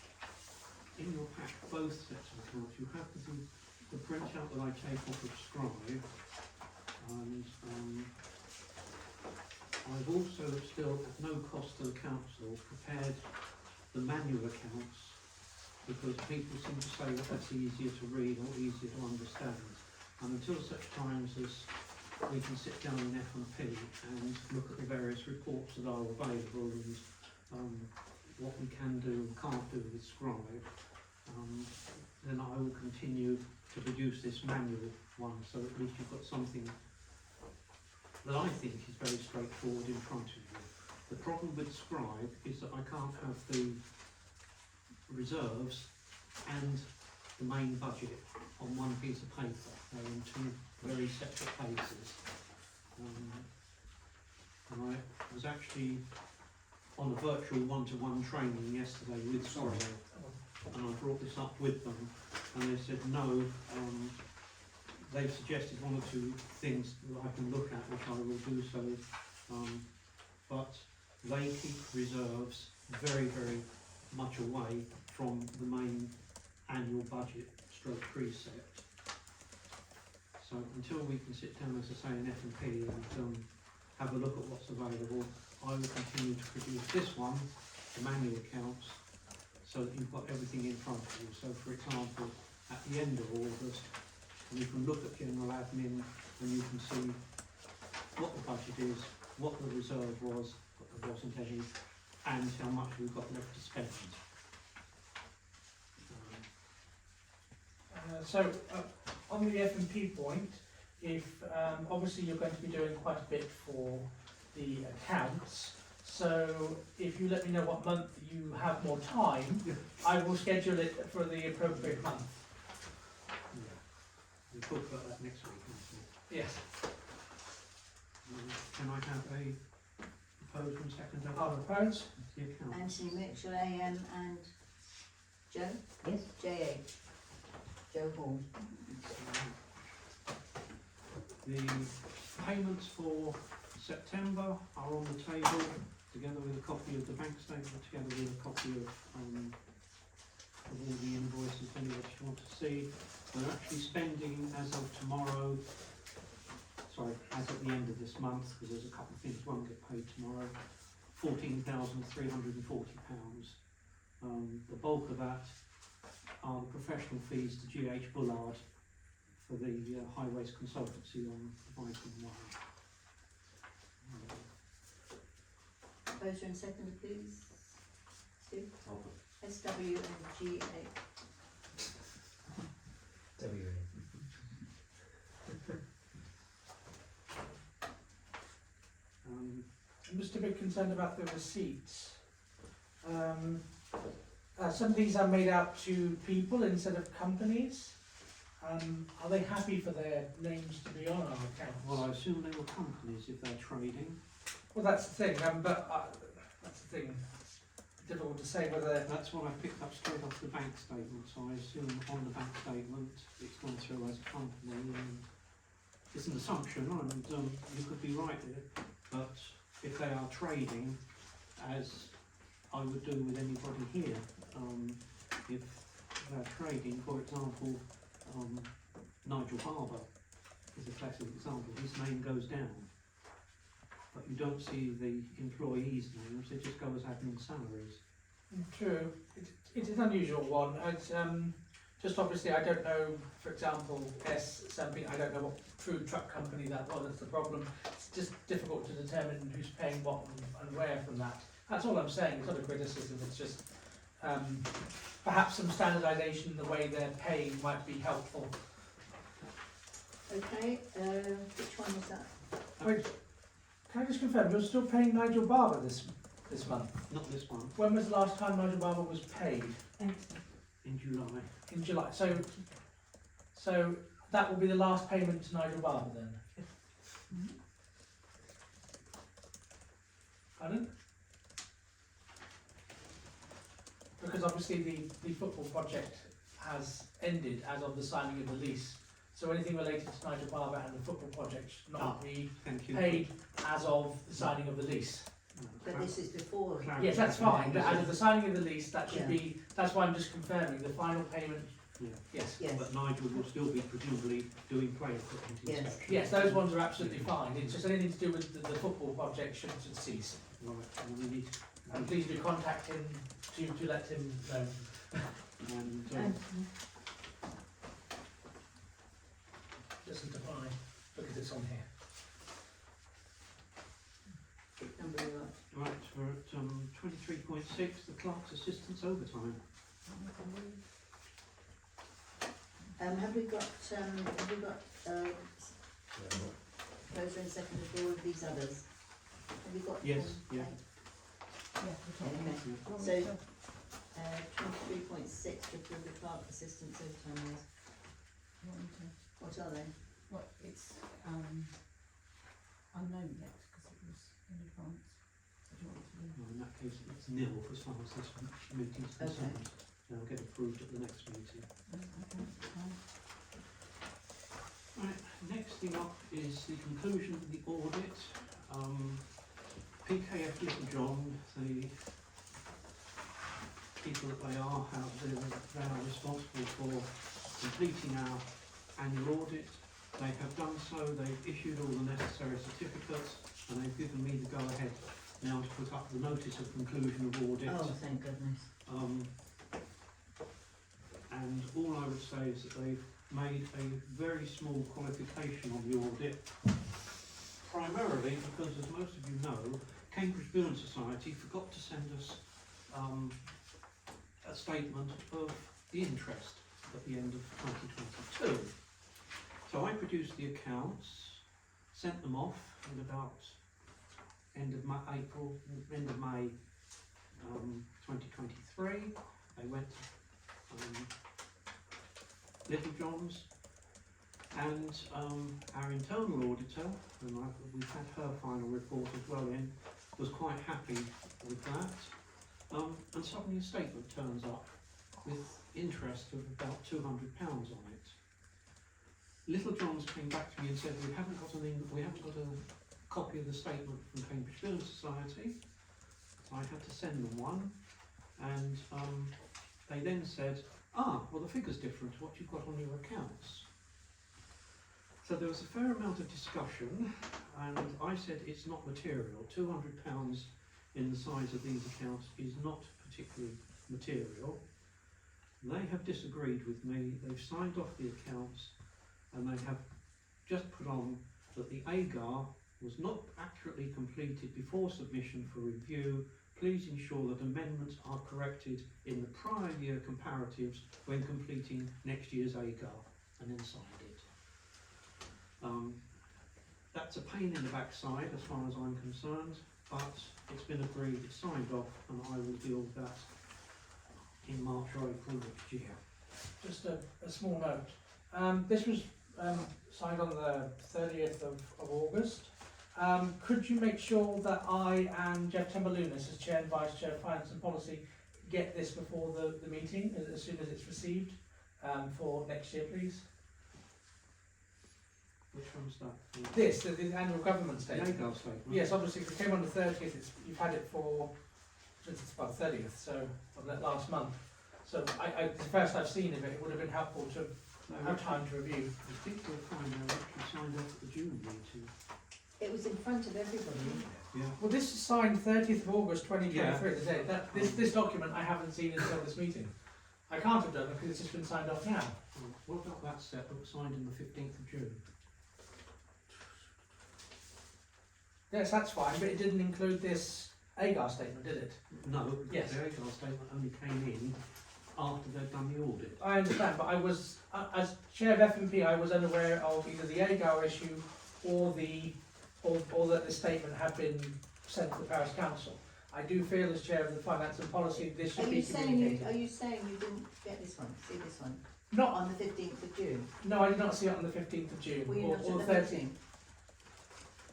in your pack, both sets of accounts, you have the printout that I take off of Scribe, and I've also still, at no cost to the council, prepared the manual accounts, because people seem to say that that's easier to read or easier to understand. And until such times as we can sit down in F&P and look at the various reports that are available and what we can do and can't do with Scribe, then I will continue to produce this manual one, so at least you've got something that I think is very straightforward in front of you. The problem with Scribe is that I can't have the reserves and the main budget on one piece of paper. They're in 2 very separate places. And I was actually on a virtual one-to-one training yesterday with Scribe, and I brought this up with them, and they said no, they've suggested 1 or 2 things that I can look at, which I will do so, but they keep reserves very, very much away from the main annual budget stroke precept. So until we can sit down, as I say, in F&P and have a look at what's available, I will continue to produce this one, the manual accounts, so that you've got everything in front of you. So for example, at the end of August, you can look at general admin and you can see what the budget is, what the reserve was, but there wasn't any, and how much we've got left to spend. On the F&P point, if obviously you're going to be doing quite a bit for the accounts, so if you let me know what month you have more time, I will schedule it for the appropriate month. Yeah. We'll talk about that next week. Yes. Can I have a proposal and second? I'll propose. The account. Anthony Mitchell, AM, and Joe? Yes. JA. Joe Hall. The payments for September are on the table, together with a copy of the bank statement, together with a copy of all the invoices, any that you want to see. We're actually spending as of tomorrow, sorry, as at the end of this month, because there's a couple of things that won't get paid tomorrow, £14,340. The bulk of that are the professional fees to GH Bullard for the highways consultancy on the Viking Way. Proposer and seconder, please. Sue? SW and GA. I'm just a bit concerned about the receipts. Some of these are made out to people instead of companies. Are they happy for their names to be on our accounts? Well, I assume they were companies if they're trading. Well, that's the thing, that's the thing. It's difficult to say whether... That's what I picked up straight off the bank statement, so I assume on the bank statement it's gone through as a company, and it's an assumption, and you could be right there, but if they are trading, as I would do with anybody here, if they're trading, for example, Nigel Barber is a classic example, his name goes down, but you don't see the employees' names, they just go as admin salaries. True. It is an unusual one. Just obviously I don't know, for example, something, I don't know what food truck company that was, that's the problem. It's just difficult to determine who's paying what and where from that. That's all I'm saying, it's not a criticism, it's just perhaps some standardisation in the way they're paying might be helpful. Okay, which one was that? Wait, can I just confirm, you're still paying Nigel Barber this month? Not this one, When was the last time Nigel Barber was paid? in July. In July. So that will be the last payment to Nigel Barber then? Pardon? Because obviously the football project has ended as of the signing of the lease. So anything related to Nigel Barber and the football project should not be Thank you. paid as of the signing of the lease. But this is before. Yes, that's fine, but as of the signing of the lease, that should be, that's why I'm just confirming, the final payment, Yeah. yes. Yes. But Nigel will still be presumably doing play equipment Yes. inspection. Yes, those ones are absolutely fine, it's just anything to do with the football project should cease. Right, and we need, And please do contact him to let him know. and Doesn't apply, because it's on here. Number you got? right, we're at 23.6, the clerk's assistant's overtime. Have we got proposer and seconder for all of these others? Have you got? Yes, them? yeah. Okay. So, 23.6 to approve the clerk assistant's overtime rates. What are they? Well, it's unknown yet because it was in advance. So do you want to do? Well, in that case, it's nil as far as this meeting's concerned. They'll get approved at the next meeting. Okay, fine. Right, next thing up is the conclusion of the audit. PKF Little John, the people that they are responsible for completing our annual audit. They have done so, they've issued all the necessary certificates, and they've given me the go-ahead now to put up the notice of conclusion of audit. Oh, thank goodness. And all I would say is that they've made a very small qualification on the audit, primarily because, as most of you know, Cambridge Building Society forgot to send us a statement of the interest at the end of 2022. So I produced the accounts, sent them off in about end of May 2023. They went to Little John's. And our internal auditor, and we've had her final report as well in, was quite happy with that. And suddenly a statement turns up with interest of about £200 on it. Little John's came back to me and said we haven't got a copy of the statement from Cambridge Building Society. So I had to send them one, and they then said, well the figure's different to what you've got on your accounts. So there was a fair amount of discussion, and I said it's not material. £200 in the size of these accounts is not particularly material. They have disagreed with me. They've signed off the accounts, and they have just put on that the AGAR was not accurately completed before submission for review. Please ensure that amendments are corrected in the prior year comparatives when completing next year's AGAR, and then signed it. That's a pain in the backside as far as I'm concerned, but it's been agreed, it's signed off, and I will deal with that in March or April next year. Just a small note. This was signed on the 30th of August. Could you make sure that I and Jeff Tembalunas, as Chair and Vice Chair of Finance and Policy, get this before the meeting as soon as it's received for next year, please? Which one's that? This, the annual government statement. The AGAR statement? Yes, obviously, if it came on the 30th, you've had it for, since it's about 30th, so, of that last month. So, the first I've seen of it, it would have been helpful to have time to review. I think you'll find they're actually signed off at the June meeting. It was in front of everybody. Yeah. Well, this is signed 30th of August 2023, the date. This document I haven't seen until this meeting. I can't have done it because it's just been signed off now. What about that set that was signed on the 15th of June? Yes, that's fine, but it didn't include this AGAR statement, did it? No, Yes. the AGAR statement only came in after they'd done the audit. I understand, but I was, as Chair of F&P, I was unaware of either the AGAR issue or that the statement had been sent to the Parish Council. I do feel, as Chair of the Finance and Policy, this should be communicated. Are you saying you didn't get this one, see this one, Not, on the 15th of June? no, I did not see it on the 15th of June Were you or not the at the 13th. meeting?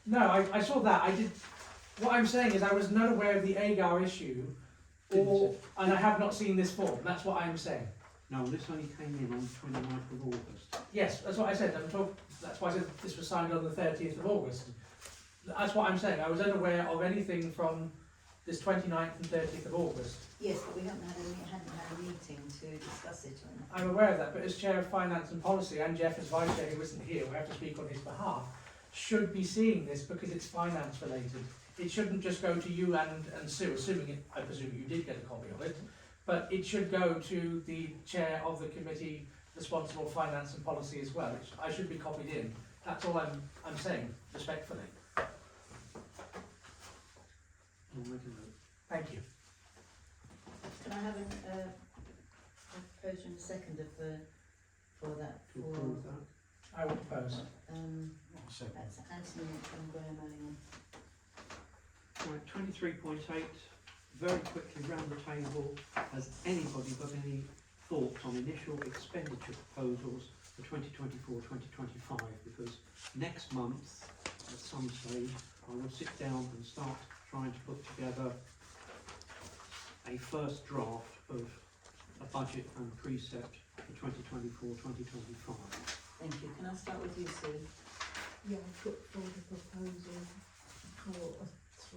No, I saw that. I did. What I'm saying is I was not aware of the AGAR issue, and I have not seen this form. That's what I'm saying. No, this only came in on the 29th of August. Yes, that's what I said. That's why I said this was signed on the 30th of August. That's what I'm saying. I was unaware of anything from this 29th and 30th of August. Yes, but we hadn't had a meeting to discuss it or anything. I'm aware of that, but as Chair of Finance and Policy, and Jeff as Vice Chair, who isn't here, we have to speak on his behalf, should be seeing this because it's finance related. It shouldn't just go to you and Sue, assuming it, I presume you did get a copy of it, but it should go to the Chair of the committee responsible for finance and policy as well. I should be copied in. That's all I'm saying, respectfully. I'll make a note. Thank you. Can I have a proposal and a second of for that? To approve that. I will propose. Second. That's Anthony and Graham Allingham. Right, 23.8, very quickly round the table. Has anybody got any thoughts on initial expenditure proposals for 2024-2025? Because next month, at some stage, I will sit down and start trying to put together a first draft of a budget and precept for 2024-2025. Thank you. Can I start with you, Sue? Yeah, I put forward a proposal for a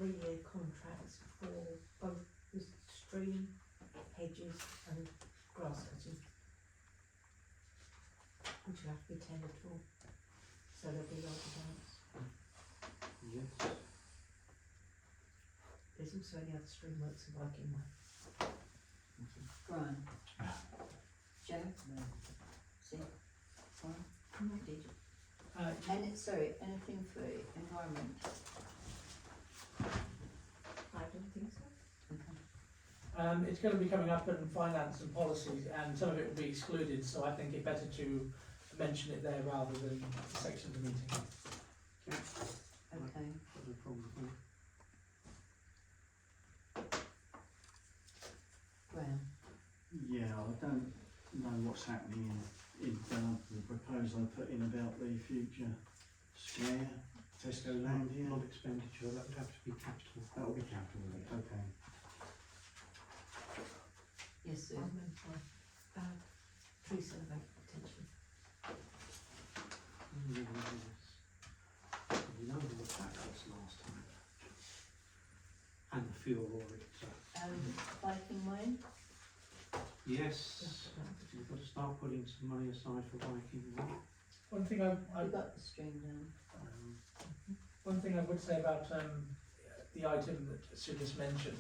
3-year contract for both the stream, hedges and grass cutting. Which will have to be tendered for, so there'll be large amounts. Yes. There's also any other stream works in Viking Way. Brian? Joe? No. See? Brian? Did you? Anything for environment? I don't think so. Okay. It's going to be coming up in finance and policies, and some of it will be excluded, so I think it better to mention it there rather than the section of the meeting. Okay. Got no problem with that. Graham? Yeah, I don't know what's happening in the proposal proposal I put in about the future square, Tesco land here. Not expenditure, that would have to be capital. That will be capital, will it? Okay. Yes, Sue. Tree survey potentially. Yes. We know what that was last time. And the fuel audit. Viking Way. Yes, we've got to start putting some money aside for Viking Way. One thing I We've got the stream down. One thing I would say about the item that Sue just mentioned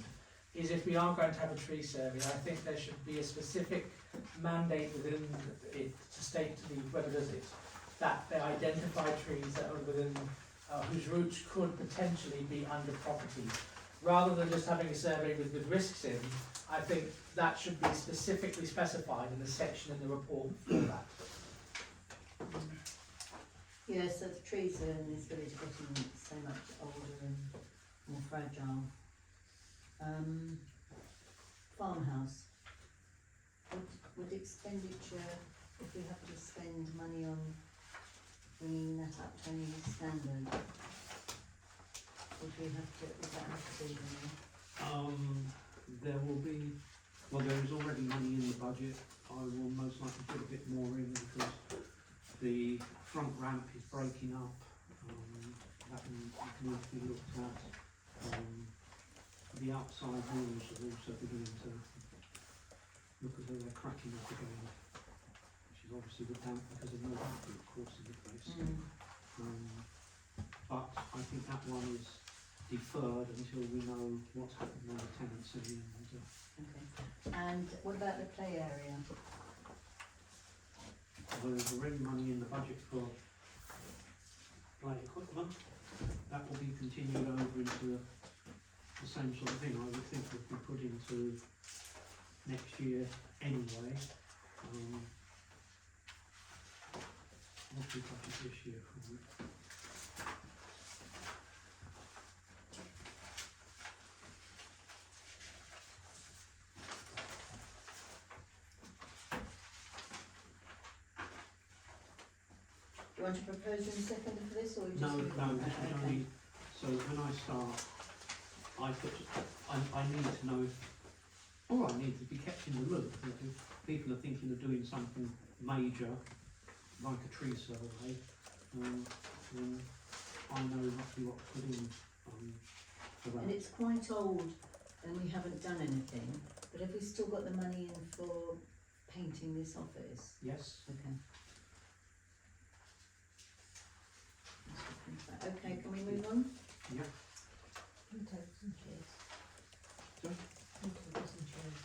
is if we are going to have a tree survey, I think there should be a specific mandate within it to state to the whoever does it that they identify trees that are within whose roots could potentially be under property. Rather than just having a survey with risks in, I think that should be specifically specified in the section in the report for that. Yeah, so the trees are in this village getting so much older and more fragile. Farmhouse. Would expenditure, if we have to spend money on bringing that up to any standard, would we have to, would that have to be there? There will be, well, there is already money in the budget. I will most likely put a bit more in because the front ramp is breaking up. That needs to be looked at. The outside walls are also beginning to look as though they're cracking up again, which is obviously the damp because of no damp, of course, in the place. But I think that one is deferred until we know what's happening on the tenancy. Okay. And what about the play area? Well, there's already money in the budget for play equipment. That will be continued over into the same sort of thing. I would think would be put into next year anyway. What's the budget this year for it? Do you want to propose in a second for this, or we just? No, leave it no, at this that? is Okay. only, so when I start, I need to know if, all I need to be kept in the loop, that if people are thinking of doing something major, like a tree survey, then I know roughly what to put in, for that. And it's quite old and we haven't done anything, but have we still got the money in for painting this office? Yes, Okay. Okay, can we move on? yeah, New tables and chairs. Sorry? New tables and chairs.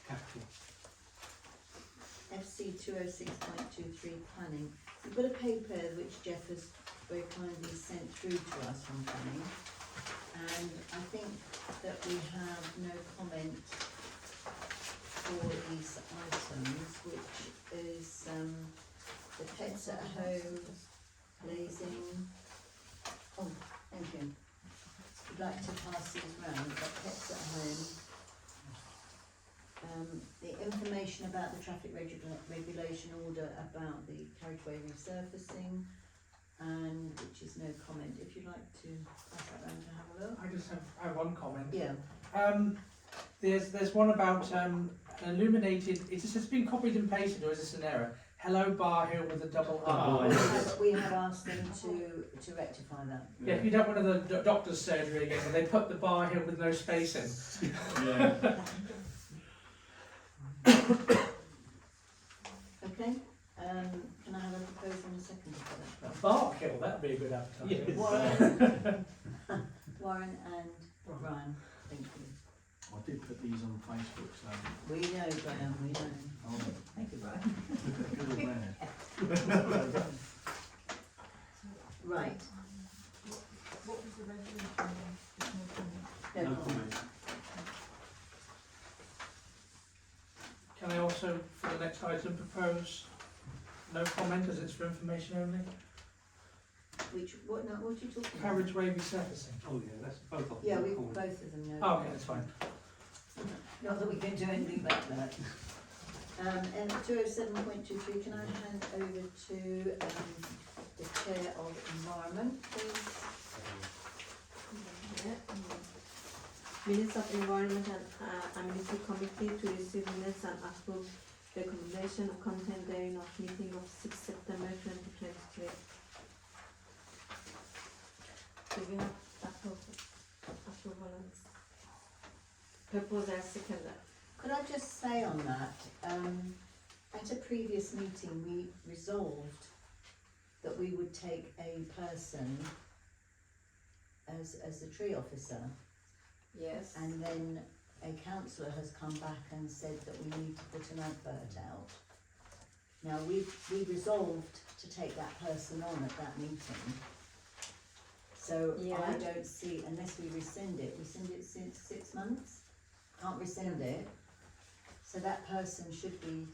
capital. FC 206.23 planning. We've got a paper which Jeff has very kindly sent through to us from planning, and I think that we have no comment for these items, which is the pets at home, blazing. Oh, thank you. We'd like to pass these round. We've got pets at home. The information about the traffic regulation order about the carriageway resurfacing, and which is no comment. If you'd like to pass that round to have a look. I just have one comment. Yeah. There's one about an illuminated. Is this has been copied and pasted, or is this an error? Hello, Bar Hill with a double R. We have asked them to rectify that. Yeah, if you don't want the doctor's surgery again, they put the Bar Hill with no space in. Yeah. Okay. Can I have a proposal in a second for that? Bar Hill, that'd be a good advertising. Yes. Warren and Brian, thank you. I did put these on Facebook, so We know, Graham, we know. oh, Thank you, Brian. good or bad. Right. What was the resolution then? There's no comment. No No comment. comment. Can I also, for the next item, propose no comment as it's for information only? What are you talking about? Carriageway resurfacing. Oh yeah, that's both of them. Yeah, we've Comment. both of them know. Oh, okay, that's fine. Not that we can do anything about that. And 207.23, can I hand over to the Chair of Environment, please? Minutes of Environment and Amenity Committee to receive minutes and approve recommendation of content therein of meeting of 6 September 2023. Do we have approval and proposal seconder? Could I just say on that, at a previous meeting, we resolved that we would take a person as the tree officer, Yes. and then a councillor has come back and said that we need to put an advert out. Now, we resolved to take that person on at that meeting. So I Yeah. don't see, unless we rescind it since 6 months, can't rescind it. So that person should be,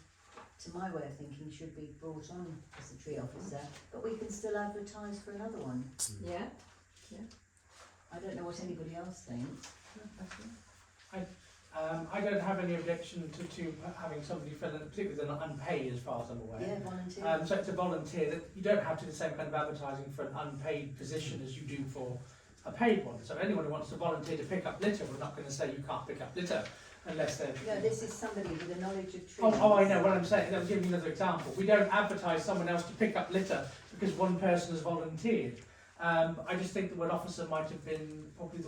to my way of thinking, should be brought on as a tree officer, but we can still advertise for another one. Yeah. I don't know what anybody else thinks. I don't have any objection to having somebody fill in, particularly if they're not unpaid as far as I'm aware. Yeah, volunteer. So it's a volunteer, that you don't have to do the same kind of advertising for an unpaid position as you do for a paid one. So anyone who wants to volunteer to pick up litter, we're not going to say you can't pick up litter unless they're... No, this is somebody with a knowledge of trees. Oh, I know what I'm saying. I'll give you another example. We don't advertise someone else to pick up litter because one person has volunteered. I just think the word officer might have been probably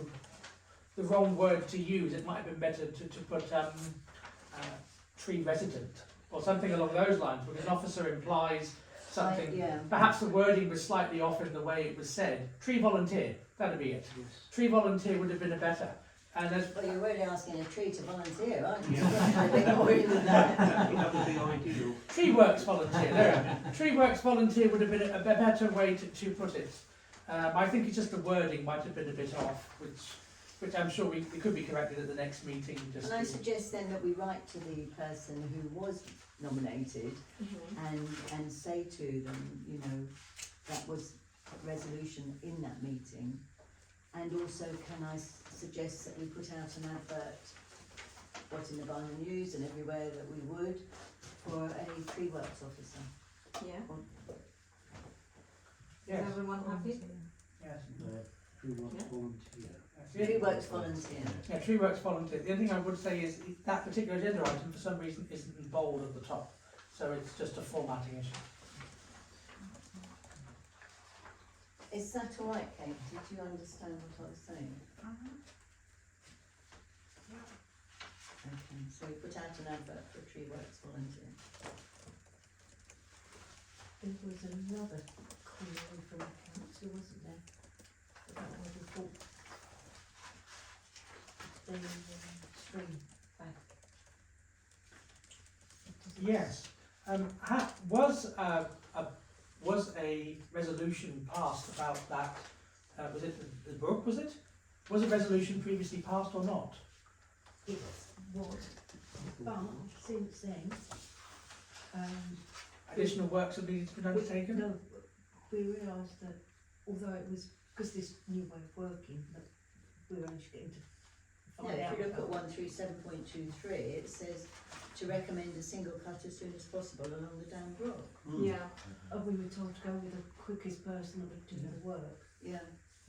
the wrong word to use. It might have been better to put tree resident or something along those lines, because an officer implies something. Yeah. Perhaps the wording was slightly off in the way it was said. Tree volunteer, that'd be it. Tree volunteer would have been a better. And as Well, you're really asking a tree to volunteer, aren't you? A bit more in that. That would be ideal. Tree works volunteer, there we go. Tree works volunteer would have been a better way to put it. I think it's just the wording might have been a bit off, which I'm sure we could be corrected at the next meeting. Just And I to- suggest then that we write to the person who was nominated and say to them, you know, that was a resolution in that meeting. And also, can I suggest that we put out an advert, what in the Viking News and everywhere that we would, for a tree works officer. Yeah. Yes. Is everyone happy? Yes. Tree works volunteer. Tree works volunteer. Yeah, tree works volunteer. The only thing I would say is that particular agenda item for some reason isn't in bold at the top, so it's just a formatting issue. Is that all right, Kate? Did you understand what I was saying? Okay, so we put out an advert for a tree works volunteer. There was another query from the council, wasn't there? About what we thought the stream back. Yes. Was a resolution passed about that? Was it the Brook? Was it? Was a resolution previously passed or not? It was, but since then, Additional works have needed to be undertaken. no, we realised that although it was, because this new way of working, that we were only getting to Yeah, find out. if you look at about- 137.23, it says to recommend a single cut as soon as possible along the Dam Brook. Yeah, and we were told to go with the quickest person that would do the work. Yeah.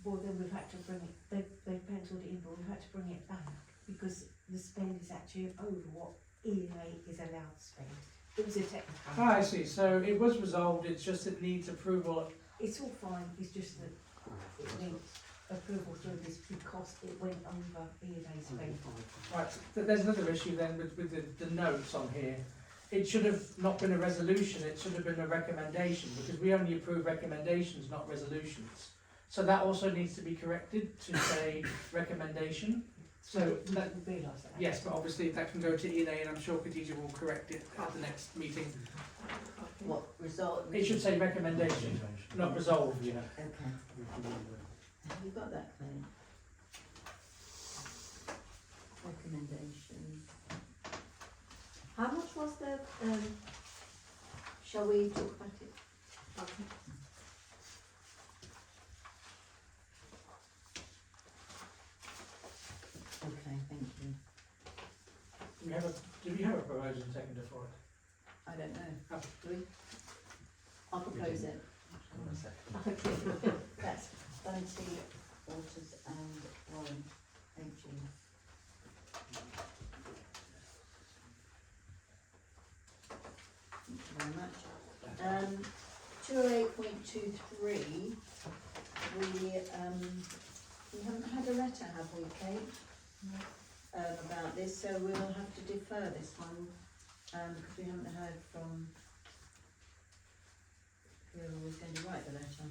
Well, then we've had to bring it, they penciled it in, but we've had to bring it back because the spend is actually over what ENA is allowed to spend. It was a technical. Ah, I see. So it was resolved. It's just it needs approval. It's all fine, it's just that it needs approval through this because it went over ENA spend. Right. There's another issue then with the notes on here. It should have not been a resolution. It should have been a recommendation, because we only approve recommendations, not resolutions. So that also needs to be corrected to say recommendation. So We that, didn't realise that. yes, but obviously that can go to ENA, and I'm sure Khadija will correct it at the next meeting. Okay. What result? It should say recommendation, not resolved. Yeah. Okay. Have you got that, Claire? Recommendation. How much was the, Shall we talk about it? okay. Okay, thank you. Do we have a proposal and seconder for it? I don't know. Oh. Do we? I'll propose it. Okay. That's Bunty, Waters and Warren, AG. Thank you very much. 208.23, we haven't had a letter, have we, Kate? About this, so we'll have to defer this one, because we haven't heard from who was going to write the letter.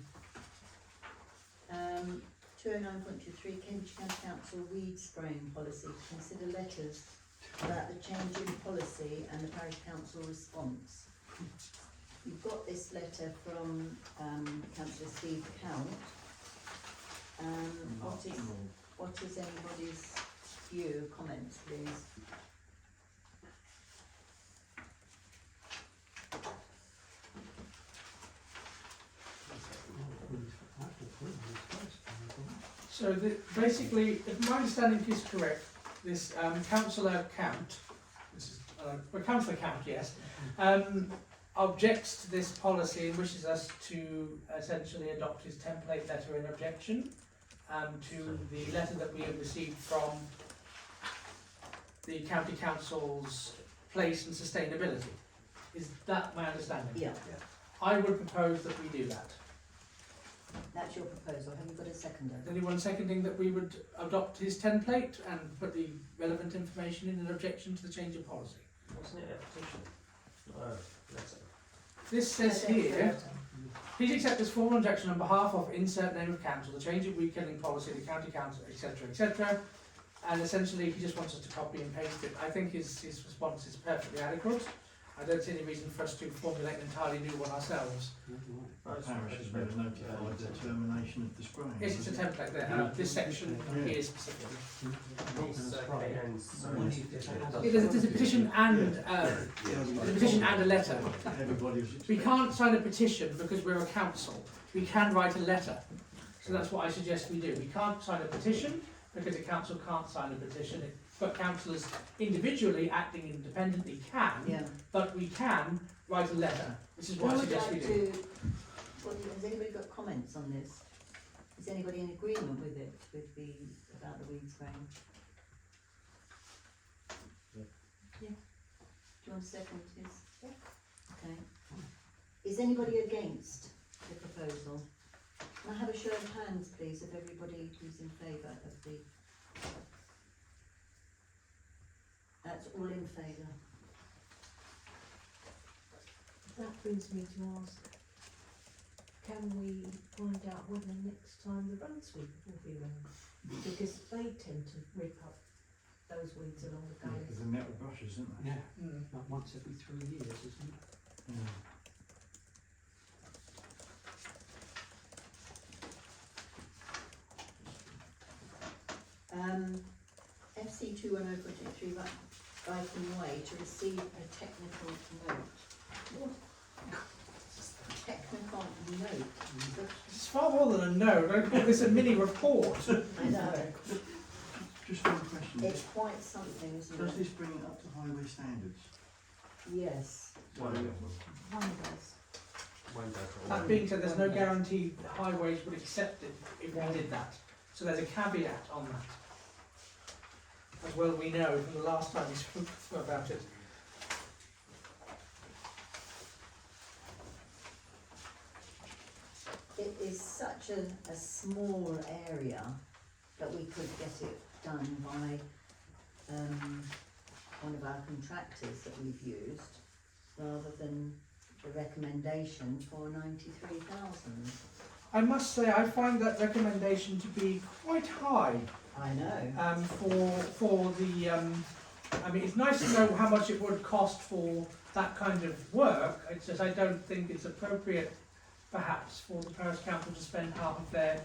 209.23, Cambridgeshire County Council weed spraying policy. Consider letters about the change in policy and the parish council response. You've got this letter from Councillor Steve Count. What is anybody's view, comments, please? So basically, if my understanding is correct, this Councillor Count, Councillor Count, yes, objects to this policy and wishes us to essentially adopt his template letter in objection to the letter that we have received from the County Council's place and sustainability. Is that my understanding? Yeah, I would propose that we do that. that's your proposal. Have you got a seconder? Is anyone seconding that we would adopt his template and put the relevant information in an objection to the change of policy? Wasn't it a petition? Not a letter. This says here, please accept this formal objection on behalf of insert name of council, the change of weed killing policy, the county council, etc., etc. And essentially, he just wants us to copy and paste it. I think his response is perfectly adequate. I don't see any reason for us to formulate an entirely new one ourselves. The parish has never notified the termination of the spraying. Yes, it's a template there. This section here specifically. There's a petition and a letter. Everybody was We can't sign a petition because we're a council. We can write a letter. So that's what I suggest we do. We can't sign a petition because the council can't sign a petition. But councillors individually acting independently can, Yeah. but we can write a letter. This is what I Who would suggest we like do. has anybody got comments on this? Is anybody in agreement with it, about the weed spraying? Yeah. Do you want to second this? Yeah. Okay. Is anybody against the proposal? Can I have a show of hands, please, of everybody who's in favour of the... That's all in favour. That brings me to ask, can we find out whether next time the road sweeper will be around? Because they tend to rip up those weeds along the Yeah, guys. because they're metal brushes, aren't they? Yeah, Mm. like once every 3 years, isn't it? Yeah. FC 210.3 Viking Way to receive a technical note. Technical note. It's far more than a note. I call this a mini report. I know. Just one question. It's quite something, isn't Does it? this bring it up to highway standards? Yes. One does. One does. One does. That being said, there's no guarantee that highways would accept it if we did that. So there's a caveat on that. As well we know from the last time we spoke about it. It is such a small area that we could get it done by one of our contractors that we've used, rather than the recommendation for 93,000. I must say, I find that recommendation to be quite high. I know. For the, I mean, it's nice to know how much it would cost for that kind of work. It's just I don't think it's appropriate, perhaps, for the parish council to spend half of their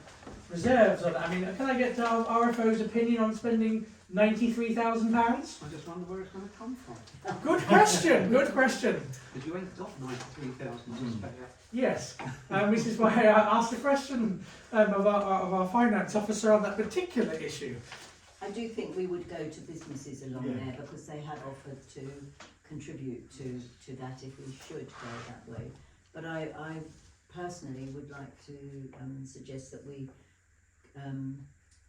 reserves on it. I mean, can I get our RFO's opinion on spending £93,000? I just wonder where it's going to come from. Good question. Good question. Because you ain't got 93,000 to spare. Yes, which is why I asked the question of our finance officer on that particular issue. I do think we would go to businesses along Yeah. there because they have offered to contribute to that if we should go that way. But I personally would like to suggest that we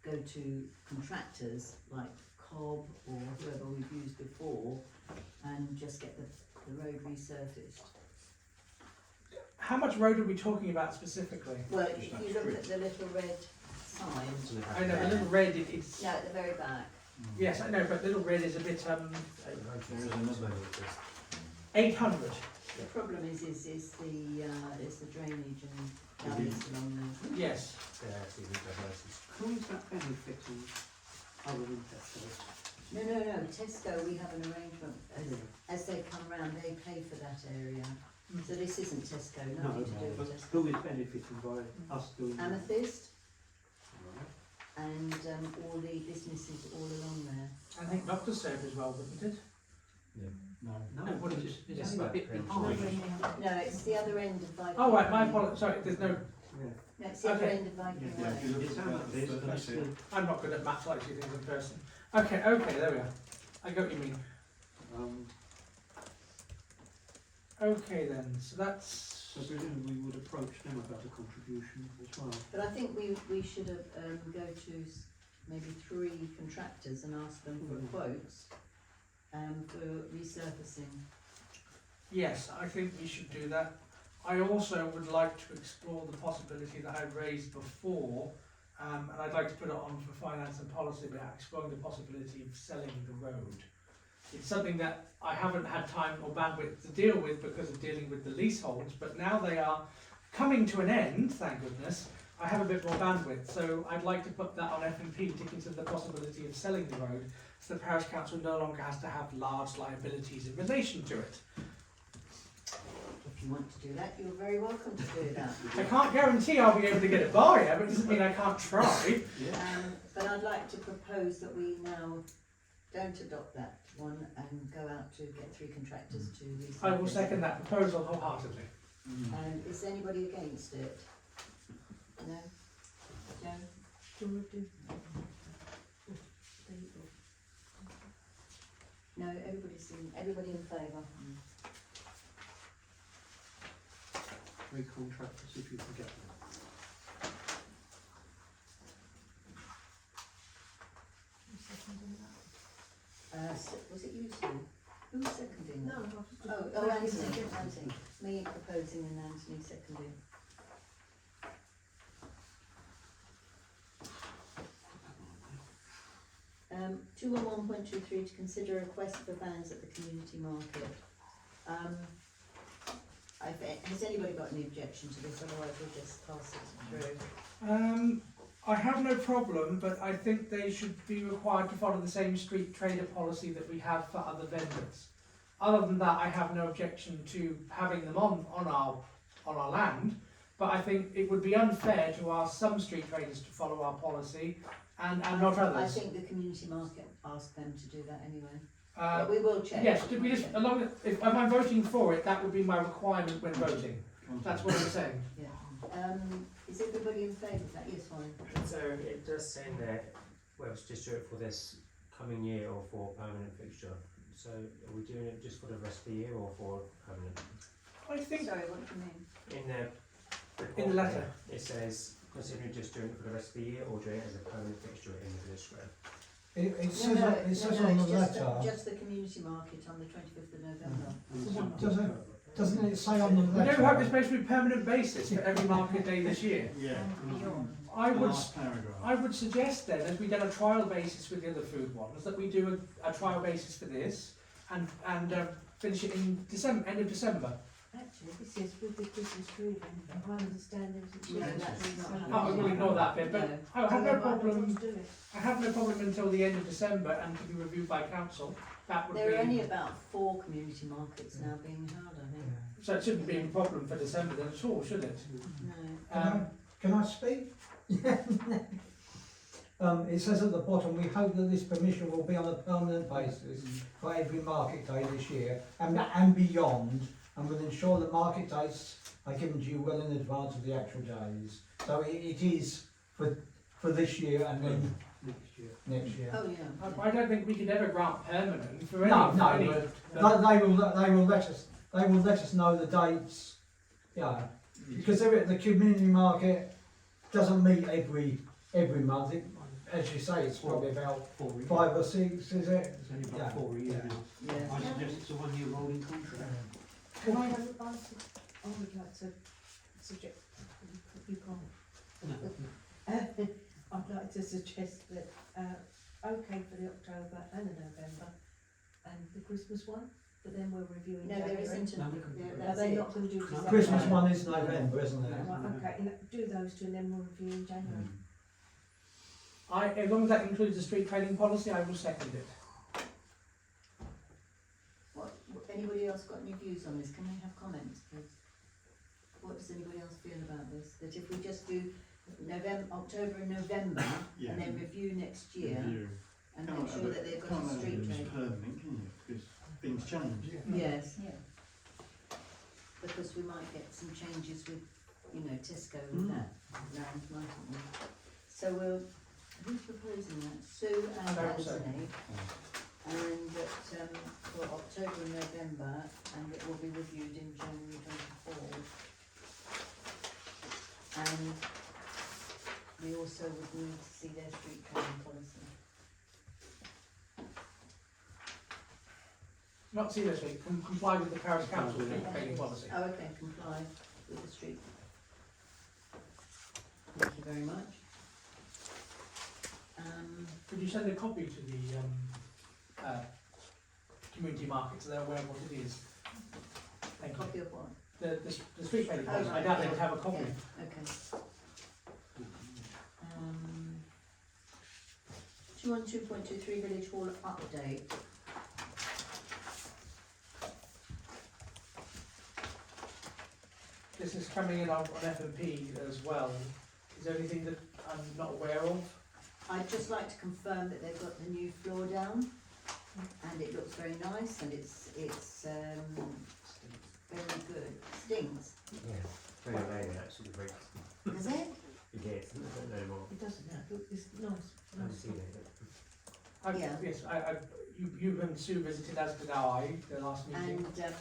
go to contractors like Cobb or whoever we've used before and just get the road resurfaced. How much road are we talking about specifically? Well, if you look at the little red sign, I know the little red, it's, no, at the very back. yes, I know, but little red is a bit, There is another. 800. The problem is the drainage and gullies along there. Yes. Who is that benefiting other than Tesco? No, Tesco, we have an arrangement, as they come round, they pay for that area. So this isn't Tesco, nothing to do but with Tesco. who is benefiting by us doing that? Amethyst and all the businesses all along there. I think Dr. served as well, wouldn't it? No. No, what is it's, it? it's a bit behind. No, it's the other end of Viking. Oh, right, my Way. apologies, sorry, there's no, Yeah. No, it's the other Okay. end of Viking Yeah, if you Way. look It's at that, Amethyst, that's that's it. I'm not good at maths, I like to see things in person. Okay, there we are. I get what you mean. Okay then, so that's, So presumably we would approach them about a contribution as well. But I think we should have go to maybe 3 contractors and ask them for quotes for resurfacing. yes, I think we should do that. I also would like to explore the possibility that I raised before, and I'd like to put it on for finance and policy, about exploring the possibility of selling the road. It's something that I haven't had time or bandwidth to deal with because of dealing with the leaseholds, but now they are coming to an end, thank goodness, I have a bit more bandwidth, so I'd like to put that on F&P to consider the possibility of selling the road, so the parish council no longer has to have large liabilities in relation to it. If you want to do that, you're very welcome to do that. I can't guarantee I'll be able to get a buyer, but it doesn't mean I can't try. But I'd like to propose that we now don't adopt that one and go out to get 3 contractors to resurface. I will second that proposal wholeheartedly. Is anybody against it? No? Joe? Do you want to do? No, everybody in favour? 3 contractors if you can get them. Was it you, Sue? Who was seconding that? No, Oh, Anthony. Me proposing and Anthony seconding. Um, 211.23 to consider a request for vans at the community market. Has anybody got any objection to this? Otherwise we'll just pass it through. I have no problem, but I think they should be required to follow the same street trader policy that we have for other vendors. Other than that, I have no objection to having them on our land, but I think it would be unfair to ask some street traders to follow our policy and not others. I think the community market asked them to do that anyway. But we will check. Yes, did we just, if I'm voting for it, that would be my requirement when voting. That's what I'm saying. Yeah. Is everybody in favour of that? Yes, fine. So it does say in there whether to do it for this coming year or for permanent fixture. So are we doing it just for the rest of the year or for permanent? I think Sorry, what do you mean? In the report in the letter. there, it says considering just doing it for the rest of the year or doing it as a permanent fixture in the village square. It says on the it's letter. just the community market on the 25th of November. Doesn't it say on the We letter? don't have this supposed to be permanent basis for every market day this year. Yeah. I would Last paragraph. I would suggest then, as we've done a trial basis with the other food ones, that we do a trial basis for this and finish it in December, end of December. Actually, this says with the Christmas tree event, if I understand it. No, that's not Oh, we'll ignore that bit, but No. I have no Otherwise, problem. let's do it. I have no problem until the end of December and to be reviewed by council. That would There are only be about 4 community markets now being held, I think. so it shouldn't be a problem for December then at all, should it? No. Can I speak? It says at the bottom, we hope that this permission will be on a permanent basis for every market day this year and beyond, and will ensure that market dates are given to you well in advance of the actual days. So it is for this year and then next year. next year. Oh, yeah. I don't think we could ever grant permanent for any. No, for no, any- they will let us know the dates, yeah, because the community market doesn't meet every month. As you say, it's probably about 4 years. 5 or 6, is it? It's only about Yeah. 4 years Yeah. now. Yes. I suggest it's a 1-year rolling contract. I would like to suggest, you can't. I'd like to suggest that, okay for the October and the November and the Christmas one, but then we're reviewing No, January. there isn't. No, Yeah, Are that's they it. not going to do December? Christmas one is November, isn't it? Right, okay, do those two and then we'll review in January. As long as that includes the street trading policy, I will second it. Anybody else got any views on this? Can we have comments, please? What does anybody else feel about this? That if we just do October and November, Yeah. and then review next year, and Can't make sure have that they've got can't a have street it as trade? permanent, can you? Because things change. Yes, Yeah. because we might get some changes with, Tesco with that land, mightn't we? So who's proposing that? Sue and I will say. Anthony. And that, for October and November, and it will be reviewed in January 24. And we also would need to see their street trading policy. Not seriously, comply with the parish council street trading policy. Oh, okay, comply with the street. Thank you very much. Could you send a copy to the community market so they're aware of what it is? Thank you. Copy of what? The street trading Oh, policy, I right, doubt they yeah. would have a copy. Yeah, okay. 212.23 Village Hall update. This is coming in on F&P as well. Is there anything that I'm not aware of? I'd just like to confirm that they've got the new floor down, and it looks very nice, and it's very good. Stings, Yeah, very lame actually, very, is it? yeah, it's no more. It doesn't have, it's nice, I haven't nice. seen it. Yeah. Yes, you and Sue visited, as did I, the last meeting. And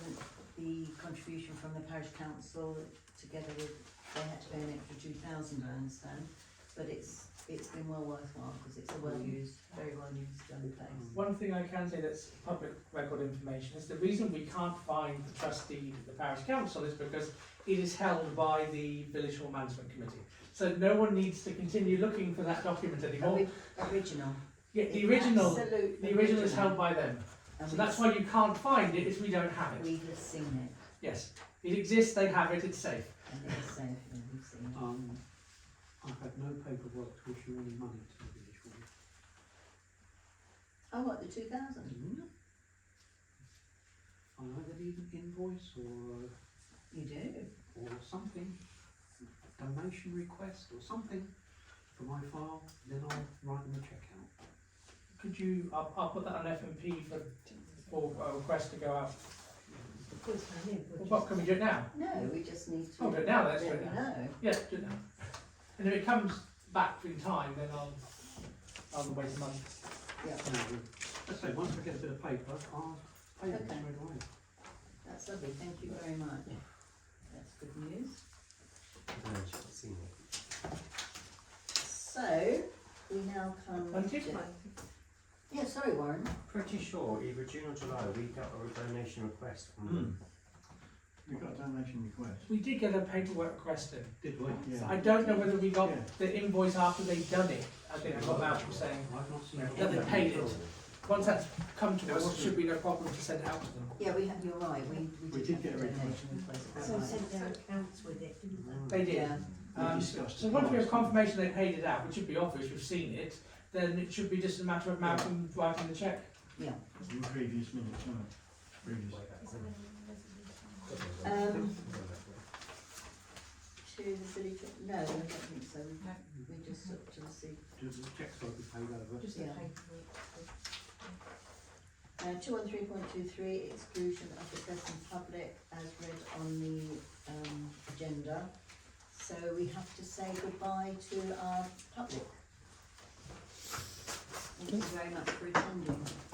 the contribution from the parish council, together with, they had to pay an extra £2,000, I understand, but it's been well worthwhile, because it's a well-used, very well-used place. One thing I can say that's public record information is the reason we can't find the trustee of the parish council is because it is held by the village hall management committee. So no one needs to continue looking for that document anymore. Original. Yeah, the original Absolute is held by them. And So that's why you can't find it, is we don't have it. we have seen it, Yes, it exists, they have it, it's safe. and it's safe, and we've seen it. I've had no paperwork to issue any money to the village hall. Oh, what, the 2,000? I either need an invoice You do? or something, donation request or something for my file, then I'll write them a cheque out. Could you, I'll put that on F&P for a request to go out. What, can we do it now? No, we just need to. Oh, do it now, let's do let it you now. know. Yeah, do it now. And if it comes back in time, then I'll wait a month. Yeah, Let's say, once I get a bit of paper, I'll pay them Okay. straight away. that's lovely, thank you very much. That's good news. I haven't actually seen it. So, we now come Thank to. you. Yeah, sorry Warren. Pretty sure either June or July we got a donation request from them. We've got a donation request. We did get a paperwork request in. Did we? Yeah. I don't know whether we got Yeah. the invoice after they'd done it. I think I got that from saying I've not seen that they it. paid it. Once that's come to us, it should be no problem to send it out to them. Yeah, you're right, we did get have a a request. donation request. that's So right. sent their accounts with it, didn't They did. Yeah, We discussed So it once we have last confirmation they paid it out, which should be obvious, we've seen it, then it should be just a matter of Malcolm writing the cheque. yeah. in previous minutes, wasn't it? Previous. To the village, no, I don't think so, we just looked to see. Does the cheque got to be paid over? Just Yeah. the paperwork. 213.23, exclusion of the press and public as read on the agenda. So we have to say goodbye to our public. Thank you very much for attending.